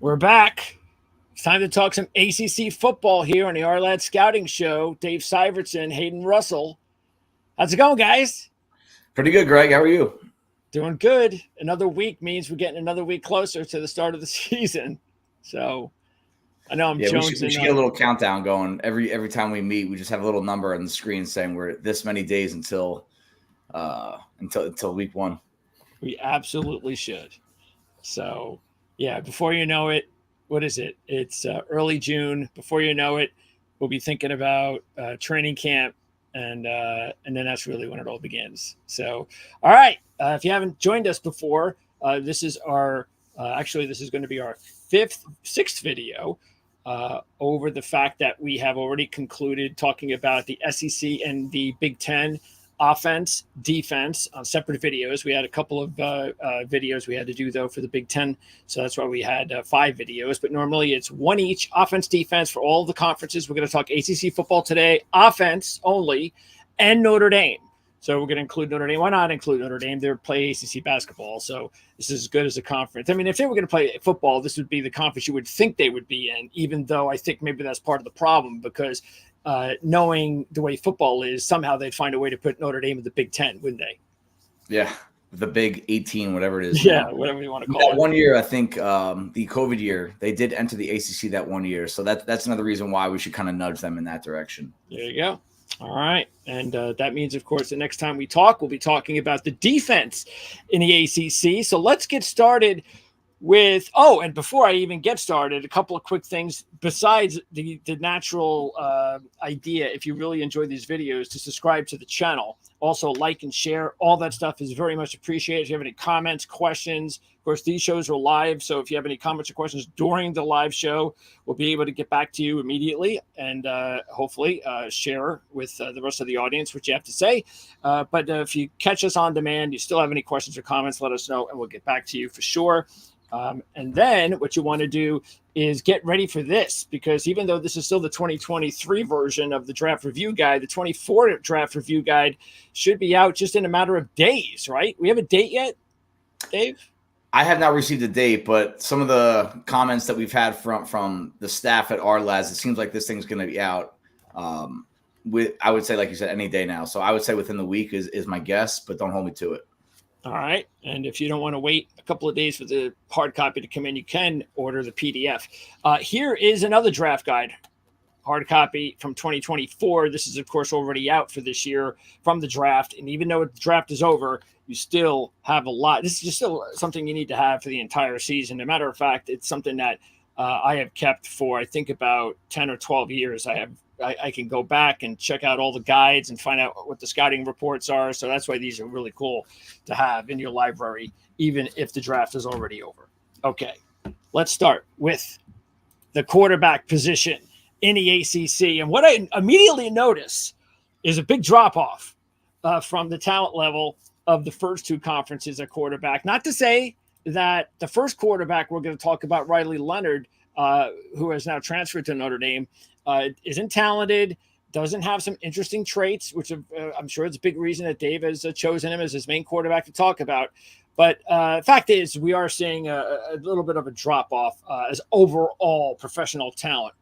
We're back. It's time to talk some ACC football here on the Ourlads Scouting Show. Dave Syvertsen, Hayden Russell. How's it going, guys? Pretty good, Greg. How are you? Doing good. Another week means we're getting another week closer to the start of the season. So I know we should get a little countdown going. Every time we meet, we just have a little number on the screen saying we're this many days until week one. We absolutely should. So yeah, before you know it, what is it? It's early June. Before you know it, we'll be thinking about training camp, and then that's really when it all begins. So, all right, if you haven't joined us before, this is our this is going to be our sixth video over the fact that we have already concluded talking about the SEC and the Big Ten offense, defense on separate videos. We had a couple of videos we had to do, though, for the Big Ten. So that's why we had 5 videos. But normally it's one each, offense, defense for all the conferences. We're going to talk ACC football today, offense only, and Notre Dame. So we're going to include Notre Dame. Why not include Notre Dame? They play ACC basketball. So this is as good as a conference. I mean, if they were going to play football, this would be the conference you would think they would be in, even though I think maybe that's part of the problem, because knowing the way football is, somehow they'd find a way to put Notre Dame in the Big Ten, wouldn't they? Yeah, the Big 18, whatever it is. Yeah, whatever you want to call it. That 1 year, I think the COVID year, they did enter the ACC that 1 year. So that's another reason why we should kind of nudge them in that direction. There you go. All right. And that means, of course, the next time we talk, we'll be talking about the defense in the ACC. So let's get started with, and before I even get started, a couple of quick things besides the natural idea, if you really enjoy these videos, to subscribe to the channel. Also, like and share. All that stuff is very much appreciated. If you have any comments, questions, of course, these shows are live. So if you have any comments or questions during the live show, we'll be able to get back to you immediately and hopefully share with the rest of the audience what you have to say. But if you catch us on demand, you still have any questions or comments, let us know and we'll get back to you for sure. And then what you want to do is get ready for this, because even though this is still the 2023 version of the draft review guide, the 24 draft review guide should be out just in a matter of days, right? We have a date yet, Dave? I have not received a date, but some of the comments that we've had from the staff at Ourlads, it seems like this thing's going to be out I would say, like you said, any day now. So I would say within the week is my guess, but don't hold me to it. All right. And if you don't want to wait a couple of days for the hard copy to come in, you can order the PDF. Here is another draft guide, hard copy from 2024. This is, of course, already out for this year from the draft. And even though the draft is over, you still have a lot. This is just still something you need to have for the entire season. As a matter of fact, it's something that I have kept for, I think, about 10 or 12 years. I can go back and check out all the guides and find out what the scouting reports are. So that's why these are really cool to have in your library, even if the draft is already over. Okay, let's start with the quarterback position in the ACC. And what I immediately notice is a big drop-off from the talent level of the first two conferences at quarterback. Not to say that the first quarterback we're going to talk about, Riley Leonard, who has now transferred to Notre Dame, isn't talented, doesn't have some interesting traits, which I'm sure it's a big reason that Dave has chosen him as his main quarterback to talk about. But fact is, we are seeing a little bit of a drop-off as overall professional talent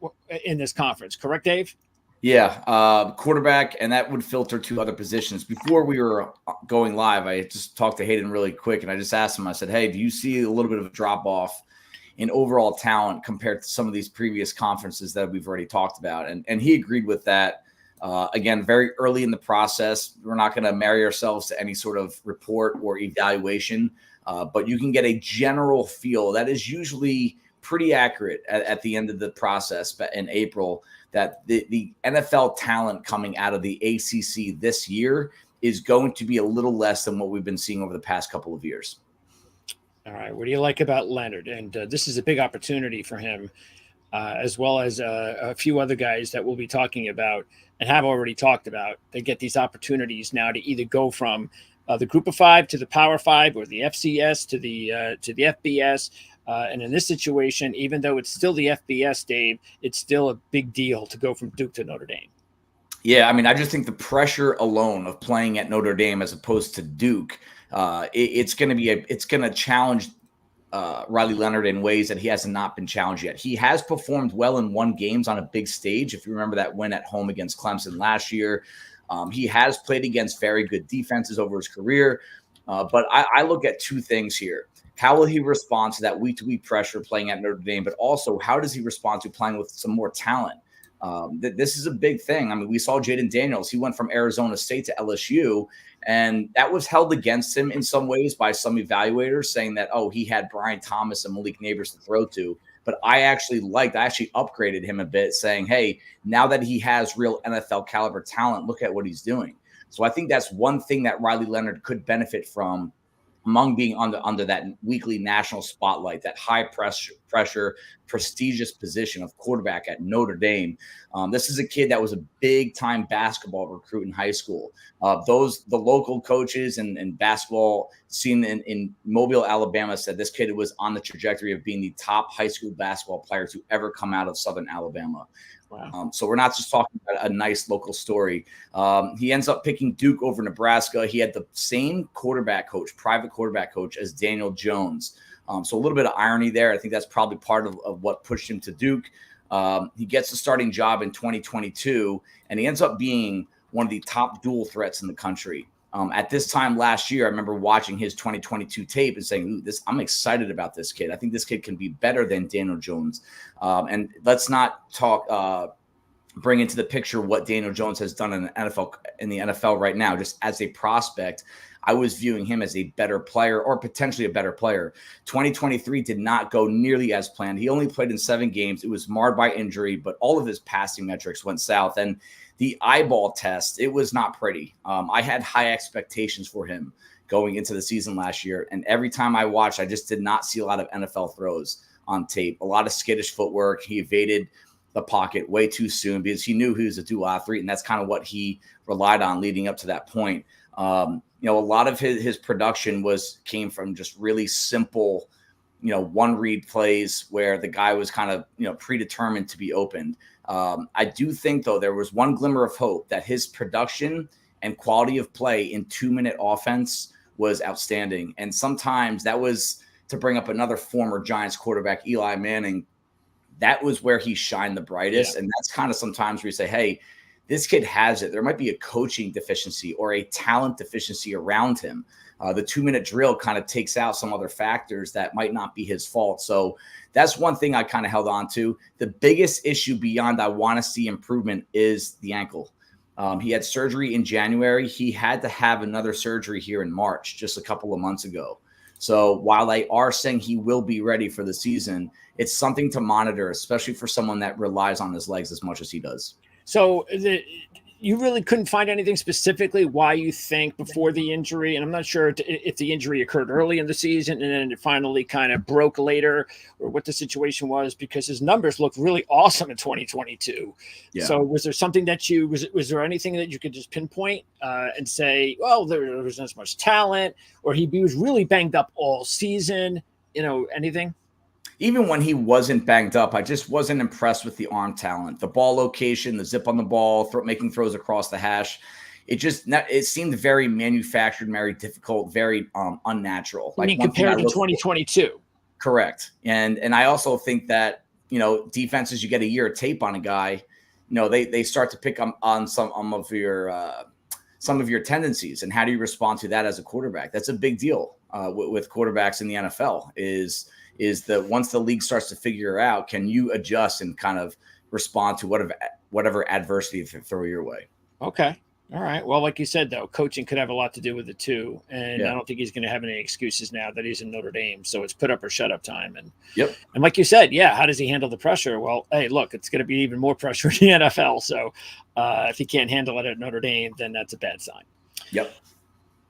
in this conference. Correct, Dave? Yeah, quarterback, and that would filter to other positions. Before we were going live, I just talked to Hayden really quick, and I just asked him, I said, hey, do you see a little bit of a drop-off in overall talent compared to some of these previous conferences that we've already talked about? And he agreed with that. Again, very early in the process, we're not going to marry ourselves to any sort of report or evaluation, but you can get a general feel that is usually pretty accurate at the end of the process in April, that the NFL talent coming out of the ACC this year is going to be a little less than what we've been seeing over the past couple of years. All right. What do you like about Leonard? And this is a big opportunity for him, as well as a few other guys that we'll be talking about and have already talked about. They get these opportunities now to either go from the group of 5 to the power 5 or the FCS to the FBS. And in this situation, even though it's still the FBS, Dave, it's still a big deal to go from Duke to Notre Dame. Yeah, I mean, I just think the pressure alone of playing at Notre Dame as opposed to Duke, it's going to challenge Riley Leonard in ways that he has not been challenged yet. He has performed well in one games on a big stage. If you remember that win at home against Clemson last year, he has played against very good defenses over his career. But I look at two things here. How will he respond to that week-to-week pressure playing at Notre Dame? But also, how does he respond to playing with some more talent? This is a big thing. I mean, we saw Jayden Daniels. He went from Arizona State to LSU, and that was held against him in some ways by some evaluators saying that, oh, he had Brian Thomas and Malik Neighbors to throw to. But I actually upgraded him a bit, saying, hey, now that he has real NFL caliber talent, look at what he's doing. So I think that's one thing that Riley Leonard could benefit from among being under that weekly national spotlight, that high pressure, prestigious position of quarterback at Notre Dame. This is a kid that was a big-time basketball recruit in high school. The local coaches and basketball scene in Mobile, Alabama, said this kid was on the trajectory of being the top high school basketball player to ever come out of Southern Alabama. Wow. So we're not just talking about a nice local story. He ends up picking Duke over Nebraska. He had the same private quarterback coach as Daniel Jones. So a little bit of irony there. I think that's probably part of what pushed him to Duke. He gets the starting job in 2022, and he ends up being one of the top dual threats in the country. At this time last year, I remember watching his 2022 tape and saying, I'm excited about this kid. I think this kid can be better than Daniel Jones. And let's not bring into the picture what Daniel Jones has done in the NFL right now. Just as a prospect, I was viewing him as a better player, or potentially a better player. 2023 did not go nearly as planned. He only played in 7 games. It was marred by injury, but all of his passing metrics went south. And the eyeball test, it was not pretty. I had high expectations for him going into the season last year. And every time I watched, I just did not see a lot of NFL throws on tape. A lot of skittish footwork. He evaded the pocket way too soon because he knew he was a dual athlete. And that's kind of what he relied on leading up to that point. A lot of his production came from just really simple, one read plays where the guy was kind of, predetermined to be opened. I do think, though, there was one glimmer of hope that his production and quality of play in 2-minute offense was outstanding. And sometimes that was, to bring up another former Giants quarterback, Eli Manning, that was where he shined the brightest. Yeah. And that's kind of sometimes where you say, hey, this kid has it. There might be a coaching deficiency or a talent deficiency around him. The 2-minute drill kind of takes out some other factors that might not be his fault. So that's one thing I kind of held on to. The biggest issue beyond I want to see improvement is the ankle. He had surgery in January. He had to have another surgery here in March, just a couple of months ago. So while they are saying he will be ready for the season, it's something to monitor, especially for someone that relies on his legs as much as he does. So you really couldn't find anything specifically why you think before the injury, and I'm not sure if the injury occurred early in the season and then it finally kind of broke later, or what the situation was, because his numbers looked really awesome in 2022. Yeah. So was there something that was there anything that you could just pinpoint and say, well, there wasn't as much talent, or he was really banged up all season, anything? Even when he wasn't banged up, I just wasn't impressed with the arm talent, the ball location, the zip on the ball, making throws across the hash. It seemed very manufactured, very difficult, very unnatural. I mean, compared to 2022. Correct. And I also think that, defenses, you get a year of tape on a guy, they start to pick on some of your tendencies. And how do you respond to that as a quarterback? That's a big deal with quarterbacks in the NFL is that once the league starts to figure out, can you adjust and kind of respond to whatever adversity they throw your way? Okay. All right. Well, like you said, though, coaching could have a lot to do with it, too. And I don't think he's going to have any excuses now that he's in Notre Dame. So it's put up or shut up time. And And like you said, how does he handle the pressure? Well, hey, look, it's going to be even more pressure in the NFL. So if he can't handle it at Notre Dame, then that's a bad sign. Yep.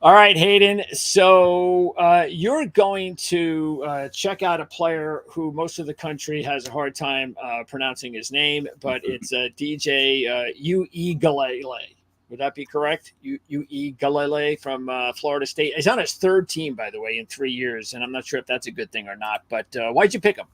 All right, Hayden. So you're going to check out a player who most of the country has a hard time pronouncing his name, but it's DJ Uiagalelei. Would that be correct? Uiagalelei from Florida State. He's on his 3rd team, by the way, in 3 years, and I'm not sure if that's a good thing or not. But why'd you pick him?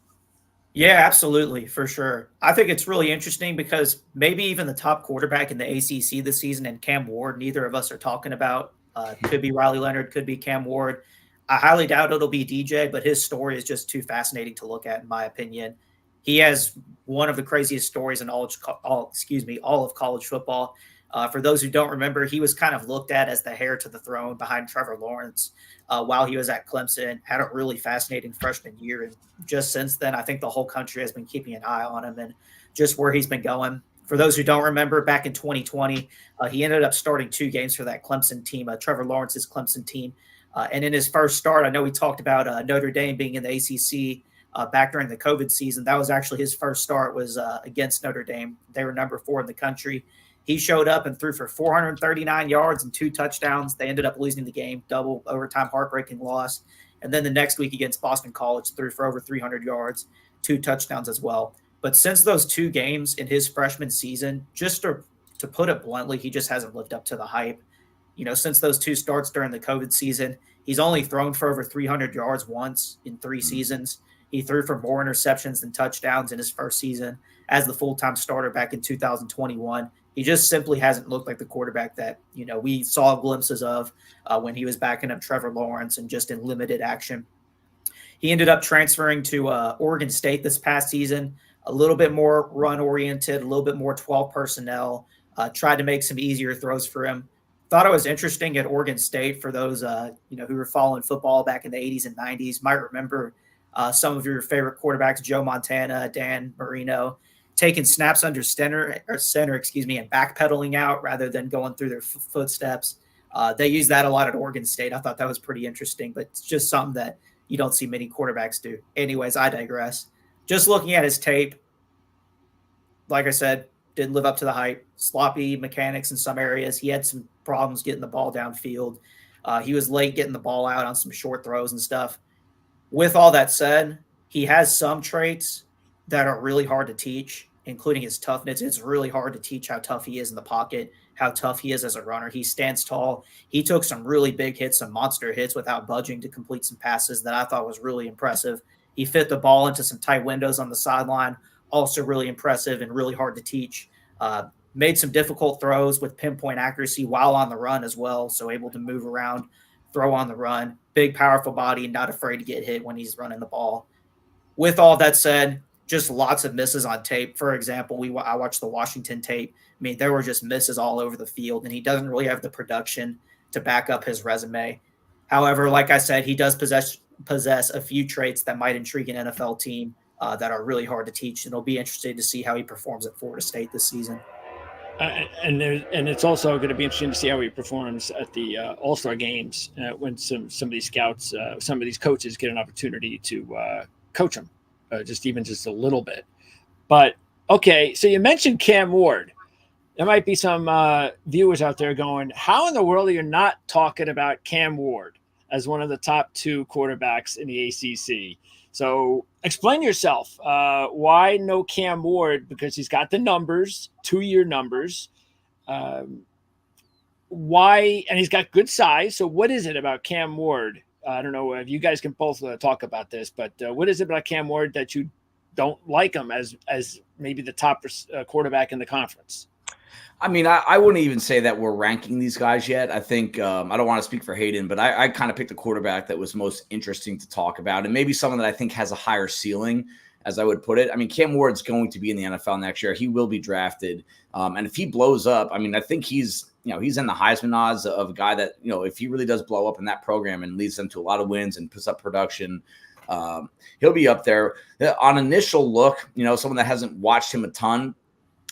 Yeah, absolutely, for sure. I think it's really interesting because maybe even the top quarterback in the ACC this season and Cam Ward, neither of us are talking about. Could be Riley Leonard, could be Cam Ward. I highly doubt it'll be DJ, but his story is just too fascinating to look at, in my opinion. He has one of the craziest stories in all of college football. For those who don't remember, he was kind of looked at as the heir to the throne behind Trevor Lawrence while he was at Clemson, had a really fascinating freshman year. And just since then, I think the whole country has been keeping an eye on him and just where he's been going. For those who don't remember, back in 2020, he ended up starting 2 games for that Clemson team, Trevor Lawrence's Clemson team. And in his first start, I know we talked about Notre Dame being in the ACC back during the COVID season. That was actually his first start was against Notre Dame. They were number 4 in the country. He showed up and threw for 439 yards and 2 touchdowns. They ended up losing the game, double overtime, heartbreaking loss. And then the next week against Boston College, threw for over 300 yards, 2 touchdowns as well. But since those 2 games in his freshman season, just to put it bluntly, he just hasn't lived up to the hype. Since those 2 starts during the COVID season, he's only thrown for over 300 yards once in 3 seasons. He threw for more interceptions than touchdowns in his first season as the full-time starter back in 2021. He just simply hasn't looked like the quarterback that, we saw glimpses of when he was backing up Trevor Lawrence and just in limited action. He ended up transferring to Oregon State this past season, a little bit more run-oriented, a little bit more 12 personnel, tried to make some easier throws for him. Thought it was interesting at Oregon State for those, who were following football back in the 80s and 90s, might remember some of your favorite quarterbacks, Joe Montana, Dan Marino, taking snaps under center, and backpedaling out rather than going through their footsteps. They use that a lot at Oregon State. I thought that was pretty interesting, but it's just something that you don't see many quarterbacks do. Anyways, I digress. Just looking at his tape, like I said, didn't live up to the hype. Sloppy mechanics in some areas. He had some problems getting the ball downfield. He was late getting the ball out on some short throws and stuff. With all that said, he has some traits that are really hard to teach, including his toughness. It's really hard to teach how tough he is in the pocket, how tough he is as a runner. He stands tall. He took some really big hits, some monster hits without budging to complete some passes that I thought was really impressive. He fit the ball into some tight windows on the sideline, also really impressive and really hard to teach. Made some difficult throws with pinpoint accuracy while on the run as well, so able to move around, throw on the run. Big, powerful body, and not afraid to get hit when he's running the ball. With all that said, just lots of misses on tape. For example, I watched the Washington tape. I mean, there were just misses all over the field, and he doesn't really have the production to back up his resume. However, like I said, he does possess a few traits that might intrigue an NFL team that are really hard to teach, and it'll be interesting to see how he performs at Florida State this season. And it's also going to be interesting to see how he performs at the All-Star games when some of these scouts, some of these coaches get an opportunity to coach him, just a little bit. But okay, so you mentioned Cam Ward. There might be some viewers out there going, "How in the world are you not talking about Cam Ward as one of the top 2 quarterbacks in the ACC?" So explain yourself. Why no Cam Ward? Because he's got the numbers, 2-year numbers. Why? And he's got good size. So what is it about Cam Ward? I don't know if you guys can both talk about this, but what is it about Cam Ward that you don't like him as maybe the top quarterback in the conference? I mean, I wouldn't even say that we're ranking these guys yet. I think I don't want to speak for Hayden, but I kind of picked the quarterback that was most interesting to talk about, and maybe someone that I think has a higher ceiling, as I would put it. I mean, Cam Ward's going to be in the NFL next year. He will be drafted, and if he blows up, I mean, I think he's in the Heisman odds of a guy that, if he really does blow up in that program and leads them to a lot of wins and puts up production, he'll be up there. On initial look, someone that hasn't watched him a ton,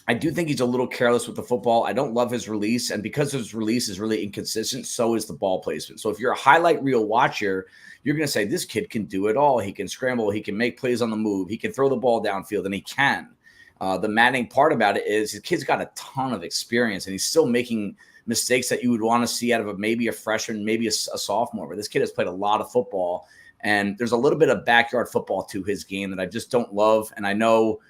I do think he's a little careless with the football. I don't love his release, and because his release is really inconsistent, so is the ball placement. So if you're a highlight reel watcher, you're going to say, this kid can do it all. He can scramble. He can make plays on the move. He can throw the ball downfield, and he can. The maddening part about it is his kid's got a ton of experience, and he's still making mistakes that you would want to see out of maybe a freshman, maybe a sophomore. But this kid has played a lot of football, and there's a little bit of backyard football to his game that I just don't love. And I know,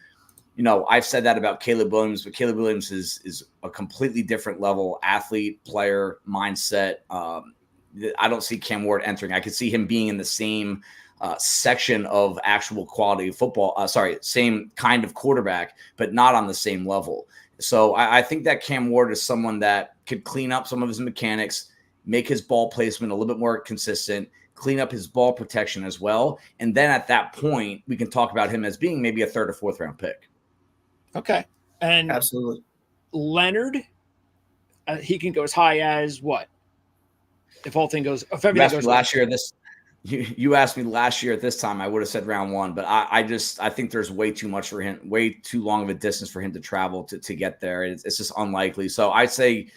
I've said that about Caleb Williams, but Caleb Williams is a completely different level athlete, player, mindset. I don't see Cam Ward entering. I could see him being in the same section of actual quality of football. Same kind of quarterback, but not on the same level. So I think that Cam Ward is someone that could clean up some of his mechanics, make his ball placement a little bit more consistent, clean up his ball protection as well. And then at that point, we can talk about him as being maybe a 3rd or 4th round pick. Okay. And Absolutely. Leonard, he can go as high as what? If everything goes last year, you asked me last year at this time, I would have said round 1, but I think there's way too much for him, way too long of a distance for him to travel to get there. It's just unlikely. So I'd say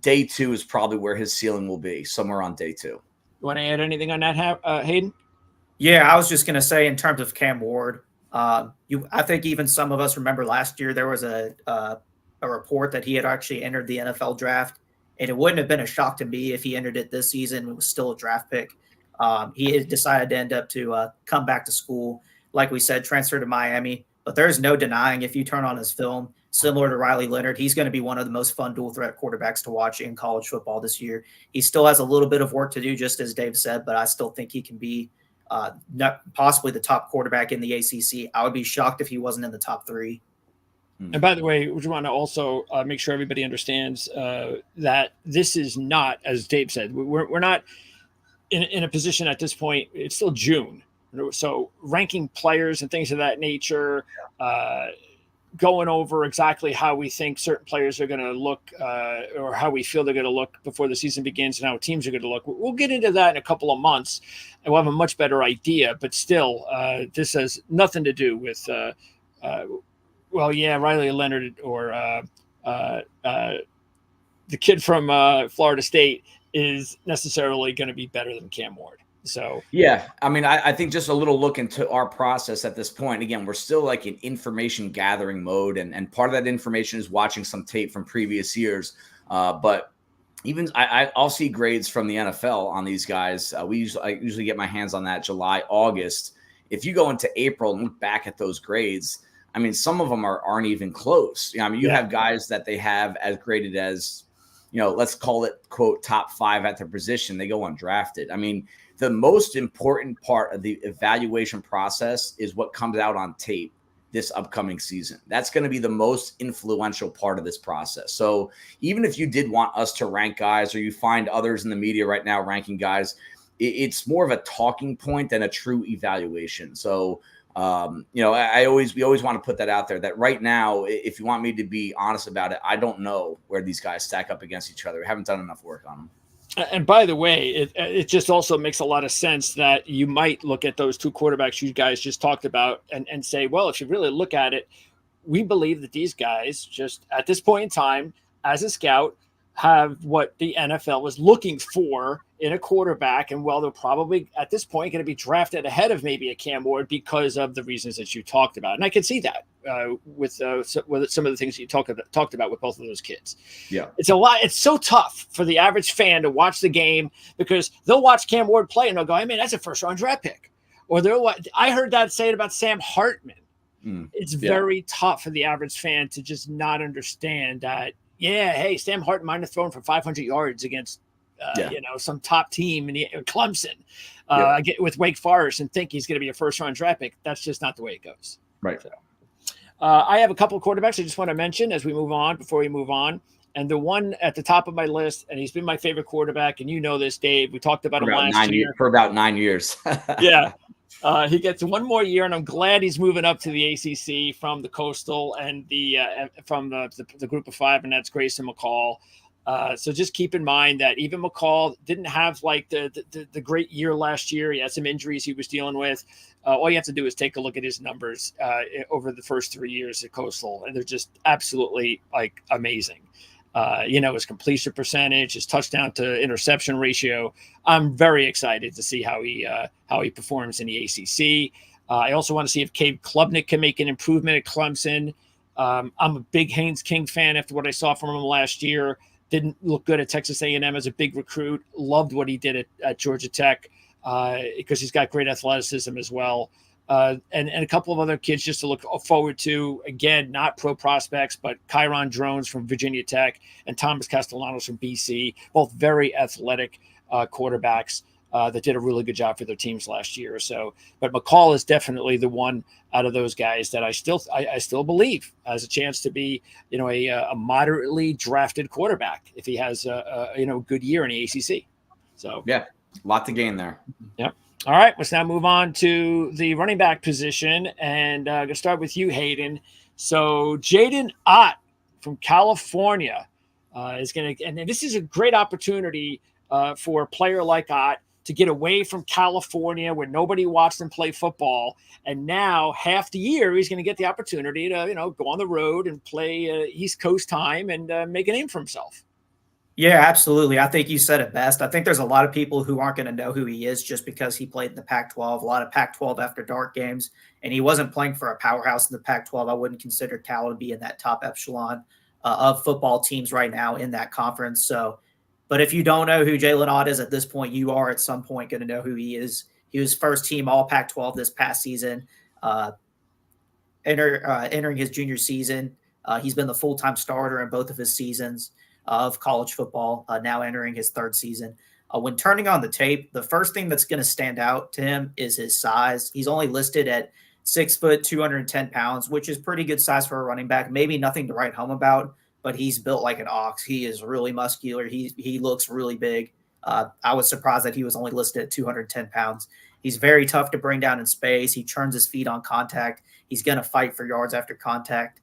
day 2 is probably where his ceiling will be, somewhere on day 2. You want to add anything on that, Hayden? Yeah, I was just going to say in terms of Cam Ward, I think even some of us remember last year there was a report that he had actually entered the NFL draft, and it wouldn't have been a shock to me if he entered it this season. It was still a draft pick. He had decided to end up to come back to school, like we said, transfer to Miami. But there's no denying if you turn on his film, similar to Riley Leonard, he's going to be one of the most fun dual threat quarterbacks to watch in college football this year. He still has a little bit of work to do, just as Dave said, but I still think he can be not possibly the top quarterback in the ACC. I would be shocked if he wasn't in the top 3. And by the way, we want to also make sure everybody understands that this is not, as Dave said, we're not in a position at this point. It's still June. So ranking players and things of that nature, going over exactly how we think certain players are going to look or how we feel they're going to look before the season begins and how teams are going to look. We'll get into that in a couple of months and we'll have a much better idea. But still, this has nothing to do with Riley Leonard or the kid from Florida State is necessarily going to be better than Cam Ward. So, yeah, I mean, I think just a little look into our process at this point. Again, we're still like in information gathering mode. And part of that information is watching some tape from previous years. But even I'll see grades from the NFL on these guys. I usually get my hands on that July, August. If you go into April and look back at those grades, I mean, some of them aren't even close. I mean, you have guys that they have as graded as, let's call it, quote, top 5 at their position. They go undrafted. I mean, the most important part of the evaluation process is what comes out on tape this upcoming season. That's going to be the most influential part of this process. So even if you did want us to rank guys, or you find others in the media right now ranking guys, it's more of a talking point than a true evaluation. So, we always want to put that out there that right now, if you want me to be honest about it, I don't know where these guys stack up against each other. We haven't done enough work on them. And by the way, it just also makes a lot of sense that you might look at those 2 quarterbacks you guys just talked about and say, well, if you really look at it, we believe that these guys just at this point in time, as a scout, have what the NFL is looking for in a quarterback. And they're probably at this point going to be drafted ahead of maybe a Cam Ward because of the reasons that you talked about. And I can see that with some of the things you talked about with both of those kids. Yeah, it's a lot. It's so tough for the average fan to watch the game because they'll watch Cam Ward play and they'll go, "I mean, that's a 1st-round draft pick." Or I heard that say it about Sam Hartman. It's very tough for the average fan to just not understand that. Yeah, hey, Sam Hartman might have thrown for 500 yards against, some top team in Clemson with Wake Forest and think he's going to be a 1st-round draft pick. That's just not the way it goes. Right. So, I have a couple of quarterbacks I just want to mention as we move on, before we move on. And the one at the top of my list, and he's been my favorite quarterback, and you know this, Dave. We talked about him last year. For about 9 years. Yeah. He gets 1 more year, and I'm glad he's moving up to the ACC from the Coastal and from the group of 5, and that's Grayson McCall. So just keep in mind that even McCall didn't have like the great year last year. He had some injuries he was dealing with. All you have to do is take a look at his numbers over the first 3 years at Coastal, and they're just absolutely like amazing. His completion percentage, his touchdown to interception ratio. I'm very excited to see how he performs in the ACC. I also want to see if Cade Klubnik can make an improvement at Clemson. I'm a big Haynes King fan after what I saw from him last year. Didn't look good at Texas A&M as a big recruit. Loved what he did at Georgia Tech because he's got great athleticism as well. And a couple of other kids just to look forward to. Again, not pro prospects, but Kyron Drones from Virginia Tech and Thomas Castellanos from BC, both very athletic quarterbacks that did a really good job for their teams last year or so. But McCall is definitely the one out of those guys that I still believe has a chance to be, a moderately drafted quarterback if he has a good year in the ACC. So yeah. A lot to gain there. Yep. All right, let's now move on to the running back position, and I'm going to start with you, Hayden. So Jaydn Ott from California is going to – and this is a great opportunity for a player like Ott to get away from California where nobody watched him play football, and now half the year he's going to get the opportunity to, go on the road and play East Coast time and make a name for himself. Yeah, absolutely. I think you said it best. I think there's a lot of people who aren't going to know who he is just because he played in the Pac-12, a lot of Pac-12 after dark games, and he wasn't playing for a powerhouse in the Pac-12. I wouldn't consider Cal to be in that top echelon of football teams right now in that conference. So, but if you don't know who Jaydn Ott is at this point, you are at some point going to know who he is. He was first team all Pac-12 this past season, entering his junior season. He's been the full-time starter in both of his seasons of college football, now entering his third season. When turning on the tape, the first thing that's going to stand out to him is his size. He's only listed at 6 foot, 210 pounds, which is pretty good size for a running back. Maybe nothing to write home about, but he's built like an ox. He is really muscular. He looks really big. I was surprised that he was only listed at 210 pounds. He's very tough to bring down in space. He churns his feet on contact. He's going to fight for yards after contact.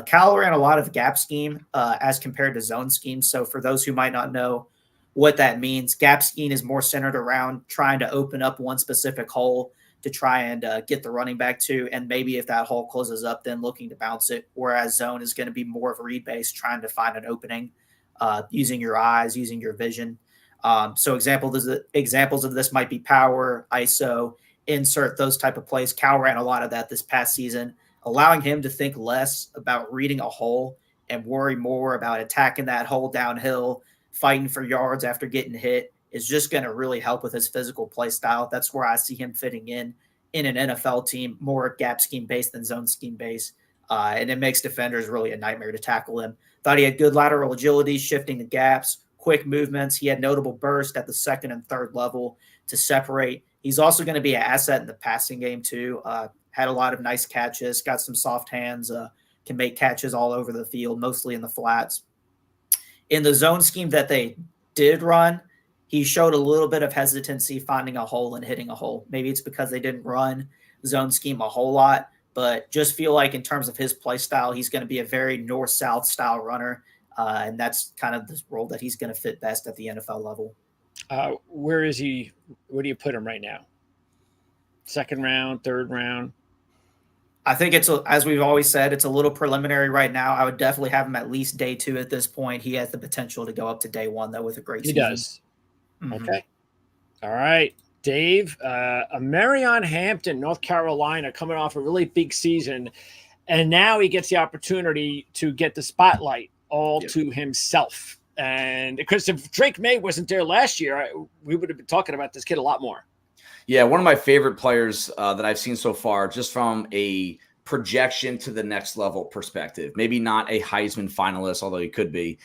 Cal ran a lot of gap scheme as compared to zone scheme. So for those who might not know what that means, gap scheme is more centered around trying to open up one specific hole to try and get the running back to. And maybe if that hole closes up, then looking to bounce it. Whereas zone is going to be more of a read base, trying to find an opening using your eyes, using your vision. So examples of this might be power, ISO, insert, those type of plays. Cal ran a lot of that this past season, allowing him to think less about reading a hole and worry more about attacking that hole downhill, fighting for yards after getting hit is just going to really help with his physical play style. That's where I see him fitting in an NFL team, more gap scheme based than zone scheme based. And it makes defenders really a nightmare to tackle him. Thought he had good lateral agility, shifting the gaps, quick movements. He had notable burst at the second and third level to separate. He's also going to be an asset in the passing game too. Had a lot of nice catches, got some soft hands, can make catches all over the field, mostly in the flats. In the zone scheme that they did run, he showed a little bit of hesitancy finding a hole and hitting a hole. Maybe it's because they didn't run zone scheme a whole lot, but just feel like in terms of his play style, he's going to be a very north-south style runner, and that's kind of the role that he's going to fit best at the NFL level. Where is he? Where do you put him right now? Second round, third round? I think as we've always said, it's a little preliminary right now. I would definitely have him at least day 2 at this point. He has the potential to go up to day 1, though, with a great season. He does. Mm-hmm. Okay. All right. Dave, Omarion Hampton, North Carolina, coming off a really big season, and now he gets the opportunity to get the spotlight all to himself. And because if Drake May wasn't there last year, we would have been talking about this kid a lot more. Yeah, one of my favorite players that I've seen so far, just from a projection to the next level perspective. Maybe not a Heisman finalist, although he could be.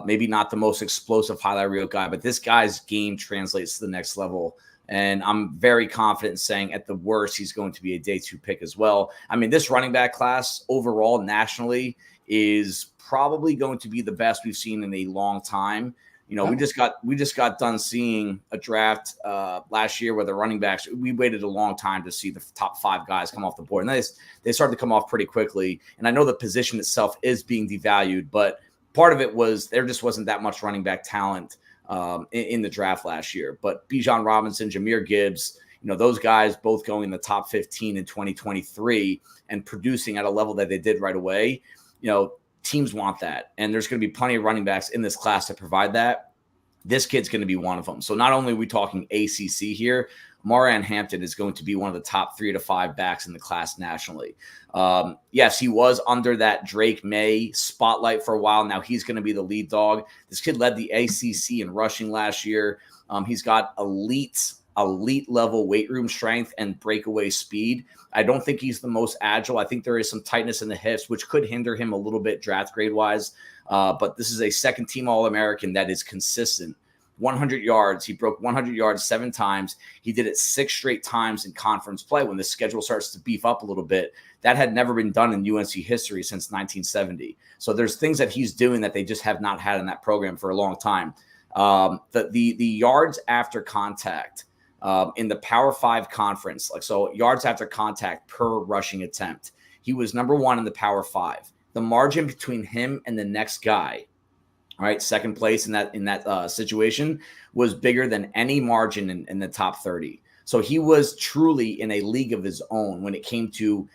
Maybe not the most explosive highlight reel guy, but this guy's game translates to the next level. And I'm very confident in saying at the worst, he's going to be a day 2 pick as well. I mean, this running back class overall nationally is probably going to be the best we've seen in a long time. You know, we just got done seeing a draft last year where the running backs, we waited a long time to see the top 5 guys come off the board. And they started to come off pretty quickly. And I know the position itself is being devalued, but part of it was there just wasn't that much running back talent in the draft last year. But Bijan Robinson, Jahmyr Gibbs, you know, those guys both going in the top 15 in 2023 and producing at a level that they did right away, you know, teams want that. And there's going to be plenty of running backs in this class to provide that. This kid's going to be one of them. So not only are we talking ACC here, Omarion Hampton is going to be one of the top 3 to 5 backs in the class nationally. Yes, he was under that Drake May spotlight for a while. Now he's going to be the lead dog. This kid led the ACC in rushing last year. He's got elite level weight room strength and breakaway speed. I don't think he's the most agile. I think there is some tightness in the hips, which could hinder him a little bit draft grade wise. But this is a second team All-American that is consistent. 100 yards. He broke 100 yards 7 times. He did it 6 straight times in conference play when the schedule starts to beef up a little bit. That had never been done in UNC history since 1970. So there's things that he's doing that they just have not had in that program for a long time. The yards after contact in the Power 5 conference, like so yards after contact per rushing attempt, he was number 1 in the Power 5. The margin between him and the next guy, all right, second place in that situation, was bigger than any margin in the top 30. So he was truly in a league of his own when it came to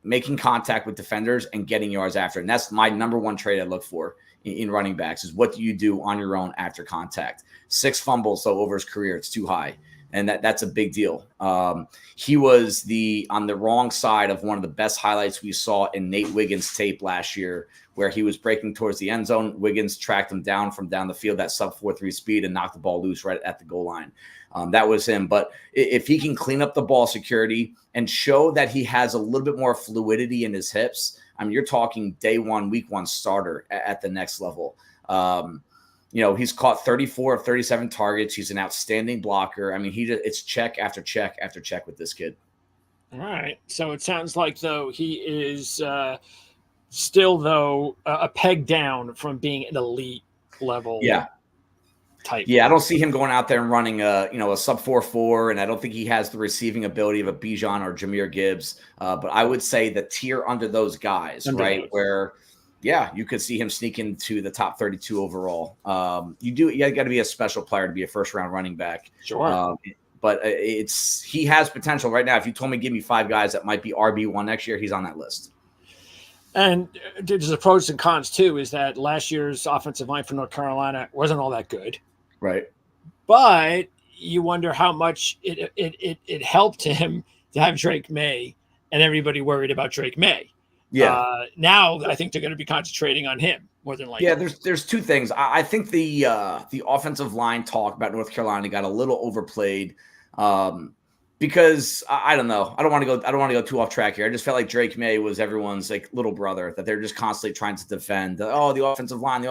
making contact with defenders and getting yards after. And that's my number one trait I look for in running backs is what do you do on your own after contact. 6 fumbles, though, over his career. It's too high. And that's a big deal. He was on the wrong side of one of the best highlights we saw in Nate Wiggins' tape last year, where he was breaking towards the end zone. Wiggins tracked him down from down the field, that sub 4.3 speed, and knocked the ball loose right at the goal line. That was him. But if he can clean up the ball security and show that he has a little bit more fluidity in his hips, I mean, you're talking day 1, week 1 starter at the next level. He's caught 34 of 37 targets. He's an outstanding blocker. I mean, it's check after check after check with this kid. All right. So it sounds like, though, he is still, though, a peg down from being an elite level type. Yeah, I don't see him going out there and running a sub 4.4, and I don't think he has the receiving ability of a Bijan or Jahmyr Gibbs. But I would say the tier under those guys, right, where – yeah, you could see him sneak into the top 32 overall. You got to be a special player to be a first-round running back. Sure. But he has potential right now. If you told me give me 5 guys that might be RB1 next year, he's on that list. And there's the pros and cons, too, is that last year's offensive line for North Carolina wasn't all that good. Right. But you wonder how much it helped him to have Drake May and everybody worried about Drake May. Yeah. Now I think they're going to be concentrating on him more than likely. Yeah, there's 2 things. I think the offensive line talk about North Carolina got a little overplayed because I don't know. I don't want to go too off track here. I just felt like Drake May was everyone's like little brother that they're just constantly trying to defend. The offensive line,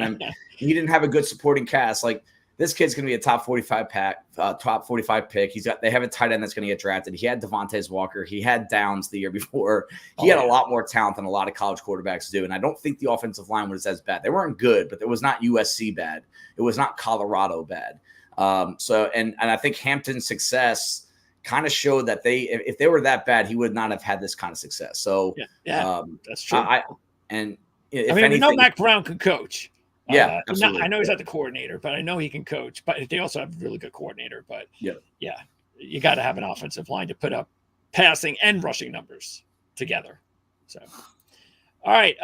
and he didn't have a good supporting cast. Like this kid's going to be a top 45 pick. They have a tight end that's going to get drafted. He had Devontae Walker. He had Downs the year before. He had a lot more talent than a lot of college quarterbacks do. And I don't think the offensive line was as bad. They weren't good, but it was not USC bad. It was not Colorado bad. And I think Hampton's success kind of showed that if they were that bad, he would not have had this kind of success. So that's true. We know Mac Brown can coach. Yeah, absolutely. I know he's not the coordinator, but I know he can coach. But they also have a really good coordinator. But you got to have an offensive line to put up passing and rushing numbers together. So, all right,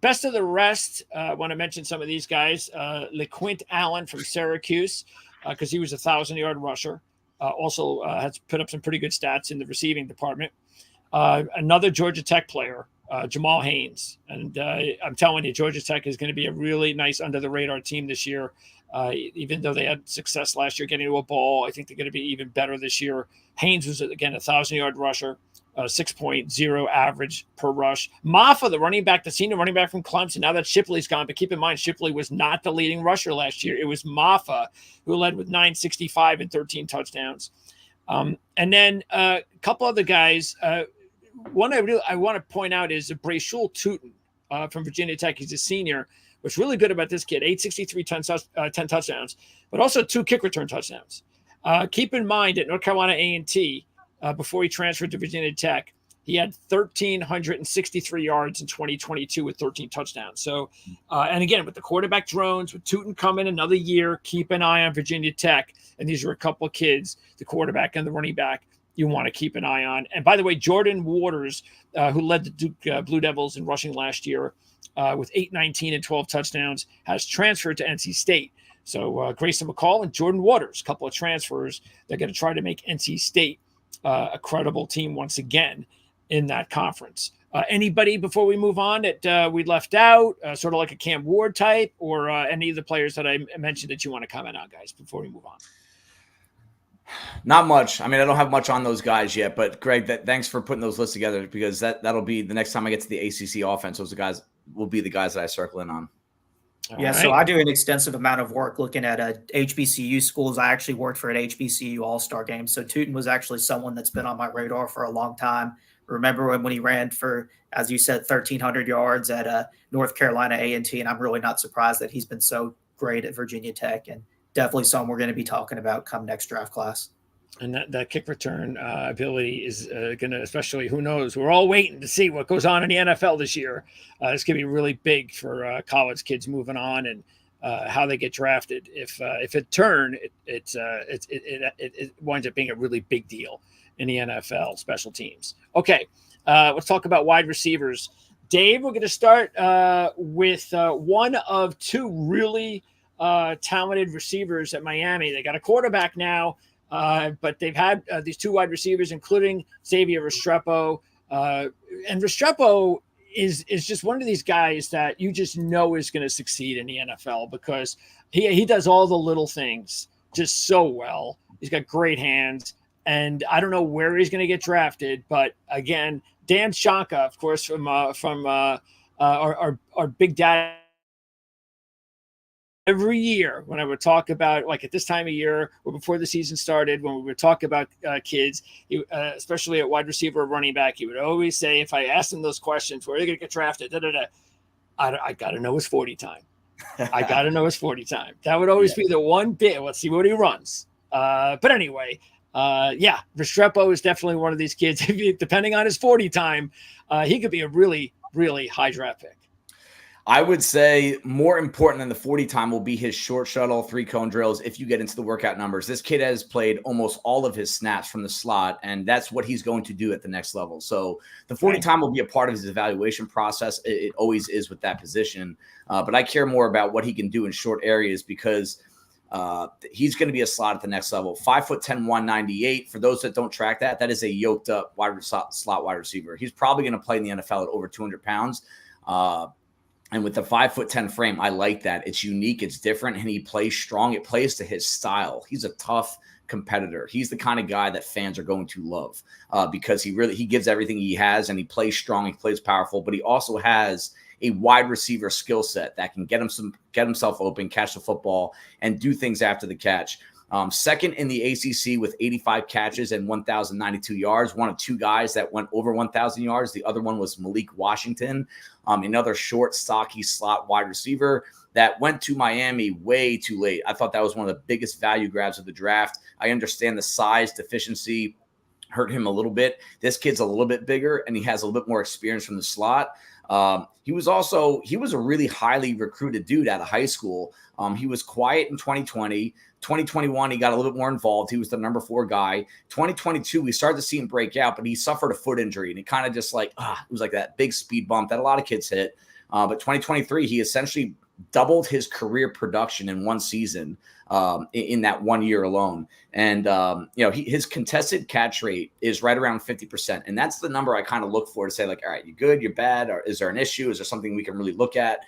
best of the rest. I want to mention some of these guys. LeQuint Allen from Syracuse, because he was a 1,000-yard rusher. Also has put up some pretty good stats in the receiving department. Another Georgia Tech player. Jamal Haynes. And I'm telling you, Georgia Tech is going to be a really nice under-the-radar team this year. Even though they had success last year getting to a bowl, I think they're going to be even better this year. Haynes was, again, a 1,000-yard rusher, 6.0 average per rush. Maffa, the senior running back from Clemson, now that Shipley's gone, but keep in mind, Shipley was not the leading rusher last year. It was Maffa who led with 965 and 13 touchdowns. And then a couple other guys, one I want to point out is Brashul Tootin from Virginia Tech. He's a senior. What's really good about this kid, 863, 10 touchdowns, but also 2 kick return touchdowns. Keep in mind at North Carolina A&T, before he transferred to Virginia Tech, he had 1,363 yards in 2022 with 13 touchdowns. So, and again, with the quarterback drones, with Tootin coming another year, keep an eye on Virginia Tech. And these are a couple of kids, the quarterback and the running back, you want to keep an eye on. And by the way, Jordan Waters, who led the Duke Blue Devils in rushing last year with 819 and 12 touchdowns, has transferred to NC State. So Grayson McCall and Jordan Waters, a couple of transfers. They're going to try to make NC State a credible team once again in that conference. Anybody before we move on that we left out, sort of like a Cam Ward type, or any of the players that I mentioned that you want to comment on, guys, before we move on? Not much. I mean, I don't have much on those guys yet, but Greg, thanks for putting those lists together, because that'll be the next time I get to the ACC offense. Those guys will be the guys that I circle in on. All right. So I do an extensive amount of work looking at HBCU schools. I actually worked for an HBCU All-Star game. So Tootin was actually someone that's been on my radar for a long time. Remember when he ran for, as you said, 1,300 yards at North Carolina A&T, and I'm really not surprised that he's been so great at Virginia Tech, and definitely someone we're going to be talking about come next draft class. And that kick return ability is going to, especially, who knows, we're all waiting to see what goes on in the NFL this year. It's going to be really big for college kids moving on and how they get drafted. If it turn, it winds up being a really big deal in the NFL special teams. Okay, let's talk about wide receivers. Dave, we're going to start with one of two really talented receivers at Miami. They got a quarterback now. But they've had these two wide receivers, including Xavier Restrepo. And Restrepo is just one of these guys that you just know is going to succeed in the NFL because he does all the little things just so well. He's got great hands. And I don't know where he's going to get drafted. But, again, Dan Shanka, of course, from our big dad. Every year when I would talk about, like at this time of year or before the season started, when we would talk about kids, especially at wide receiver or running back, he would always say, if I asked him those questions, where are they going to get drafted? I got to know his 40 time. I got to know his 40 time. That would always be the one bit. Let's see what he runs. But anyway, Restrepo is definitely one of these kids. Depending on his 40 time, he could be a really, really high draft pick. I would say more important than the 40 time will be his short shuttle, 3-cone drills. If you get into the workout numbers, this kid has played almost all of his snaps from the slot, and that's what he's going to do at the next level. So the 40 time will be a part of his evaluation process. It always is with that position. But I care more about what he can do in short areas because he's going to be a slot at the next level. 5'10", 198. For those that don't track that, that is a yoked up slot wide receiver. He's probably going to play in the NFL at over 200 pounds. And with the 5'10" frame, I like that. It's unique. It's different. And he plays strong. It plays to his style. He's a tough competitor. He's the kind of guy that fans are going to love because he gives everything he has and he plays strong. He plays powerful, but he also has a wide receiver skill set that can get himself open, catch the football, and do things after the catch. Second in the ACC with 85 catches and 1,092 yards. One of two guys that went over 1,000 yards. The other one was Malik Washington, another short, stocky slot wide receiver that went to Miami way too late. I thought that was one of the biggest value grabs of the draft. I understand the size deficiency hurt him a little bit. This kid's a little bit bigger, and he has a little bit more experience from the slot. He was a really highly recruited dude out of high school. He was quiet in 2020. 2021, he got a little bit more involved. He was the number 4 guy. 2022, we started to see him break out, but he suffered a foot injury, and it kind of just it was like that big speed bump that a lot of kids hit. But 2023, he essentially doubled his career production in one season in that 1 year alone. And, his contested catch rate is right around 50%. And that's the number I kind of look for to say, like, all right, you good, you're bad, or is there an issue? Is there something we can really look at?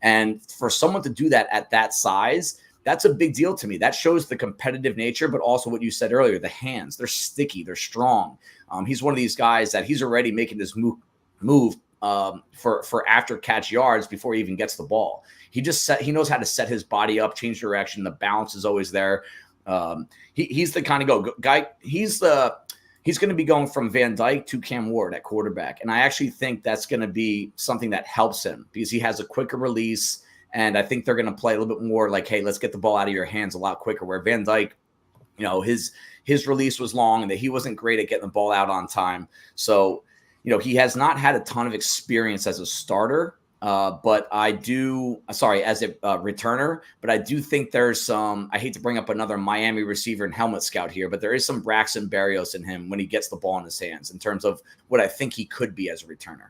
And for someone to do that at that size, that's a big deal to me. That shows the competitive nature, but also what you said earlier, the hands. They're sticky. They're strong. He's one of these guys that he's already making this move for after catch yards before he even gets the ball. He knows how to set his body up, change direction. The balance is always there. He's the kind of guy. He's going to be going from Van Dyke to Cam Ward at quarterback. And I actually think that's going to be something that helps him because he has a quicker release. And I think they're going to play a little bit more like, hey, let's get the ball out of your hands a lot quicker. Where Van Dyke, his release was long and that he wasn't great at getting the ball out on time. So, he has not had a ton of experience as a starter, as a returner. But I do think there's some, I hate to bring up another Miami receiver and helmet scout here, but there is some Braxton Berrios in him when he gets the ball in his hands in terms of what I think he could be as a returner.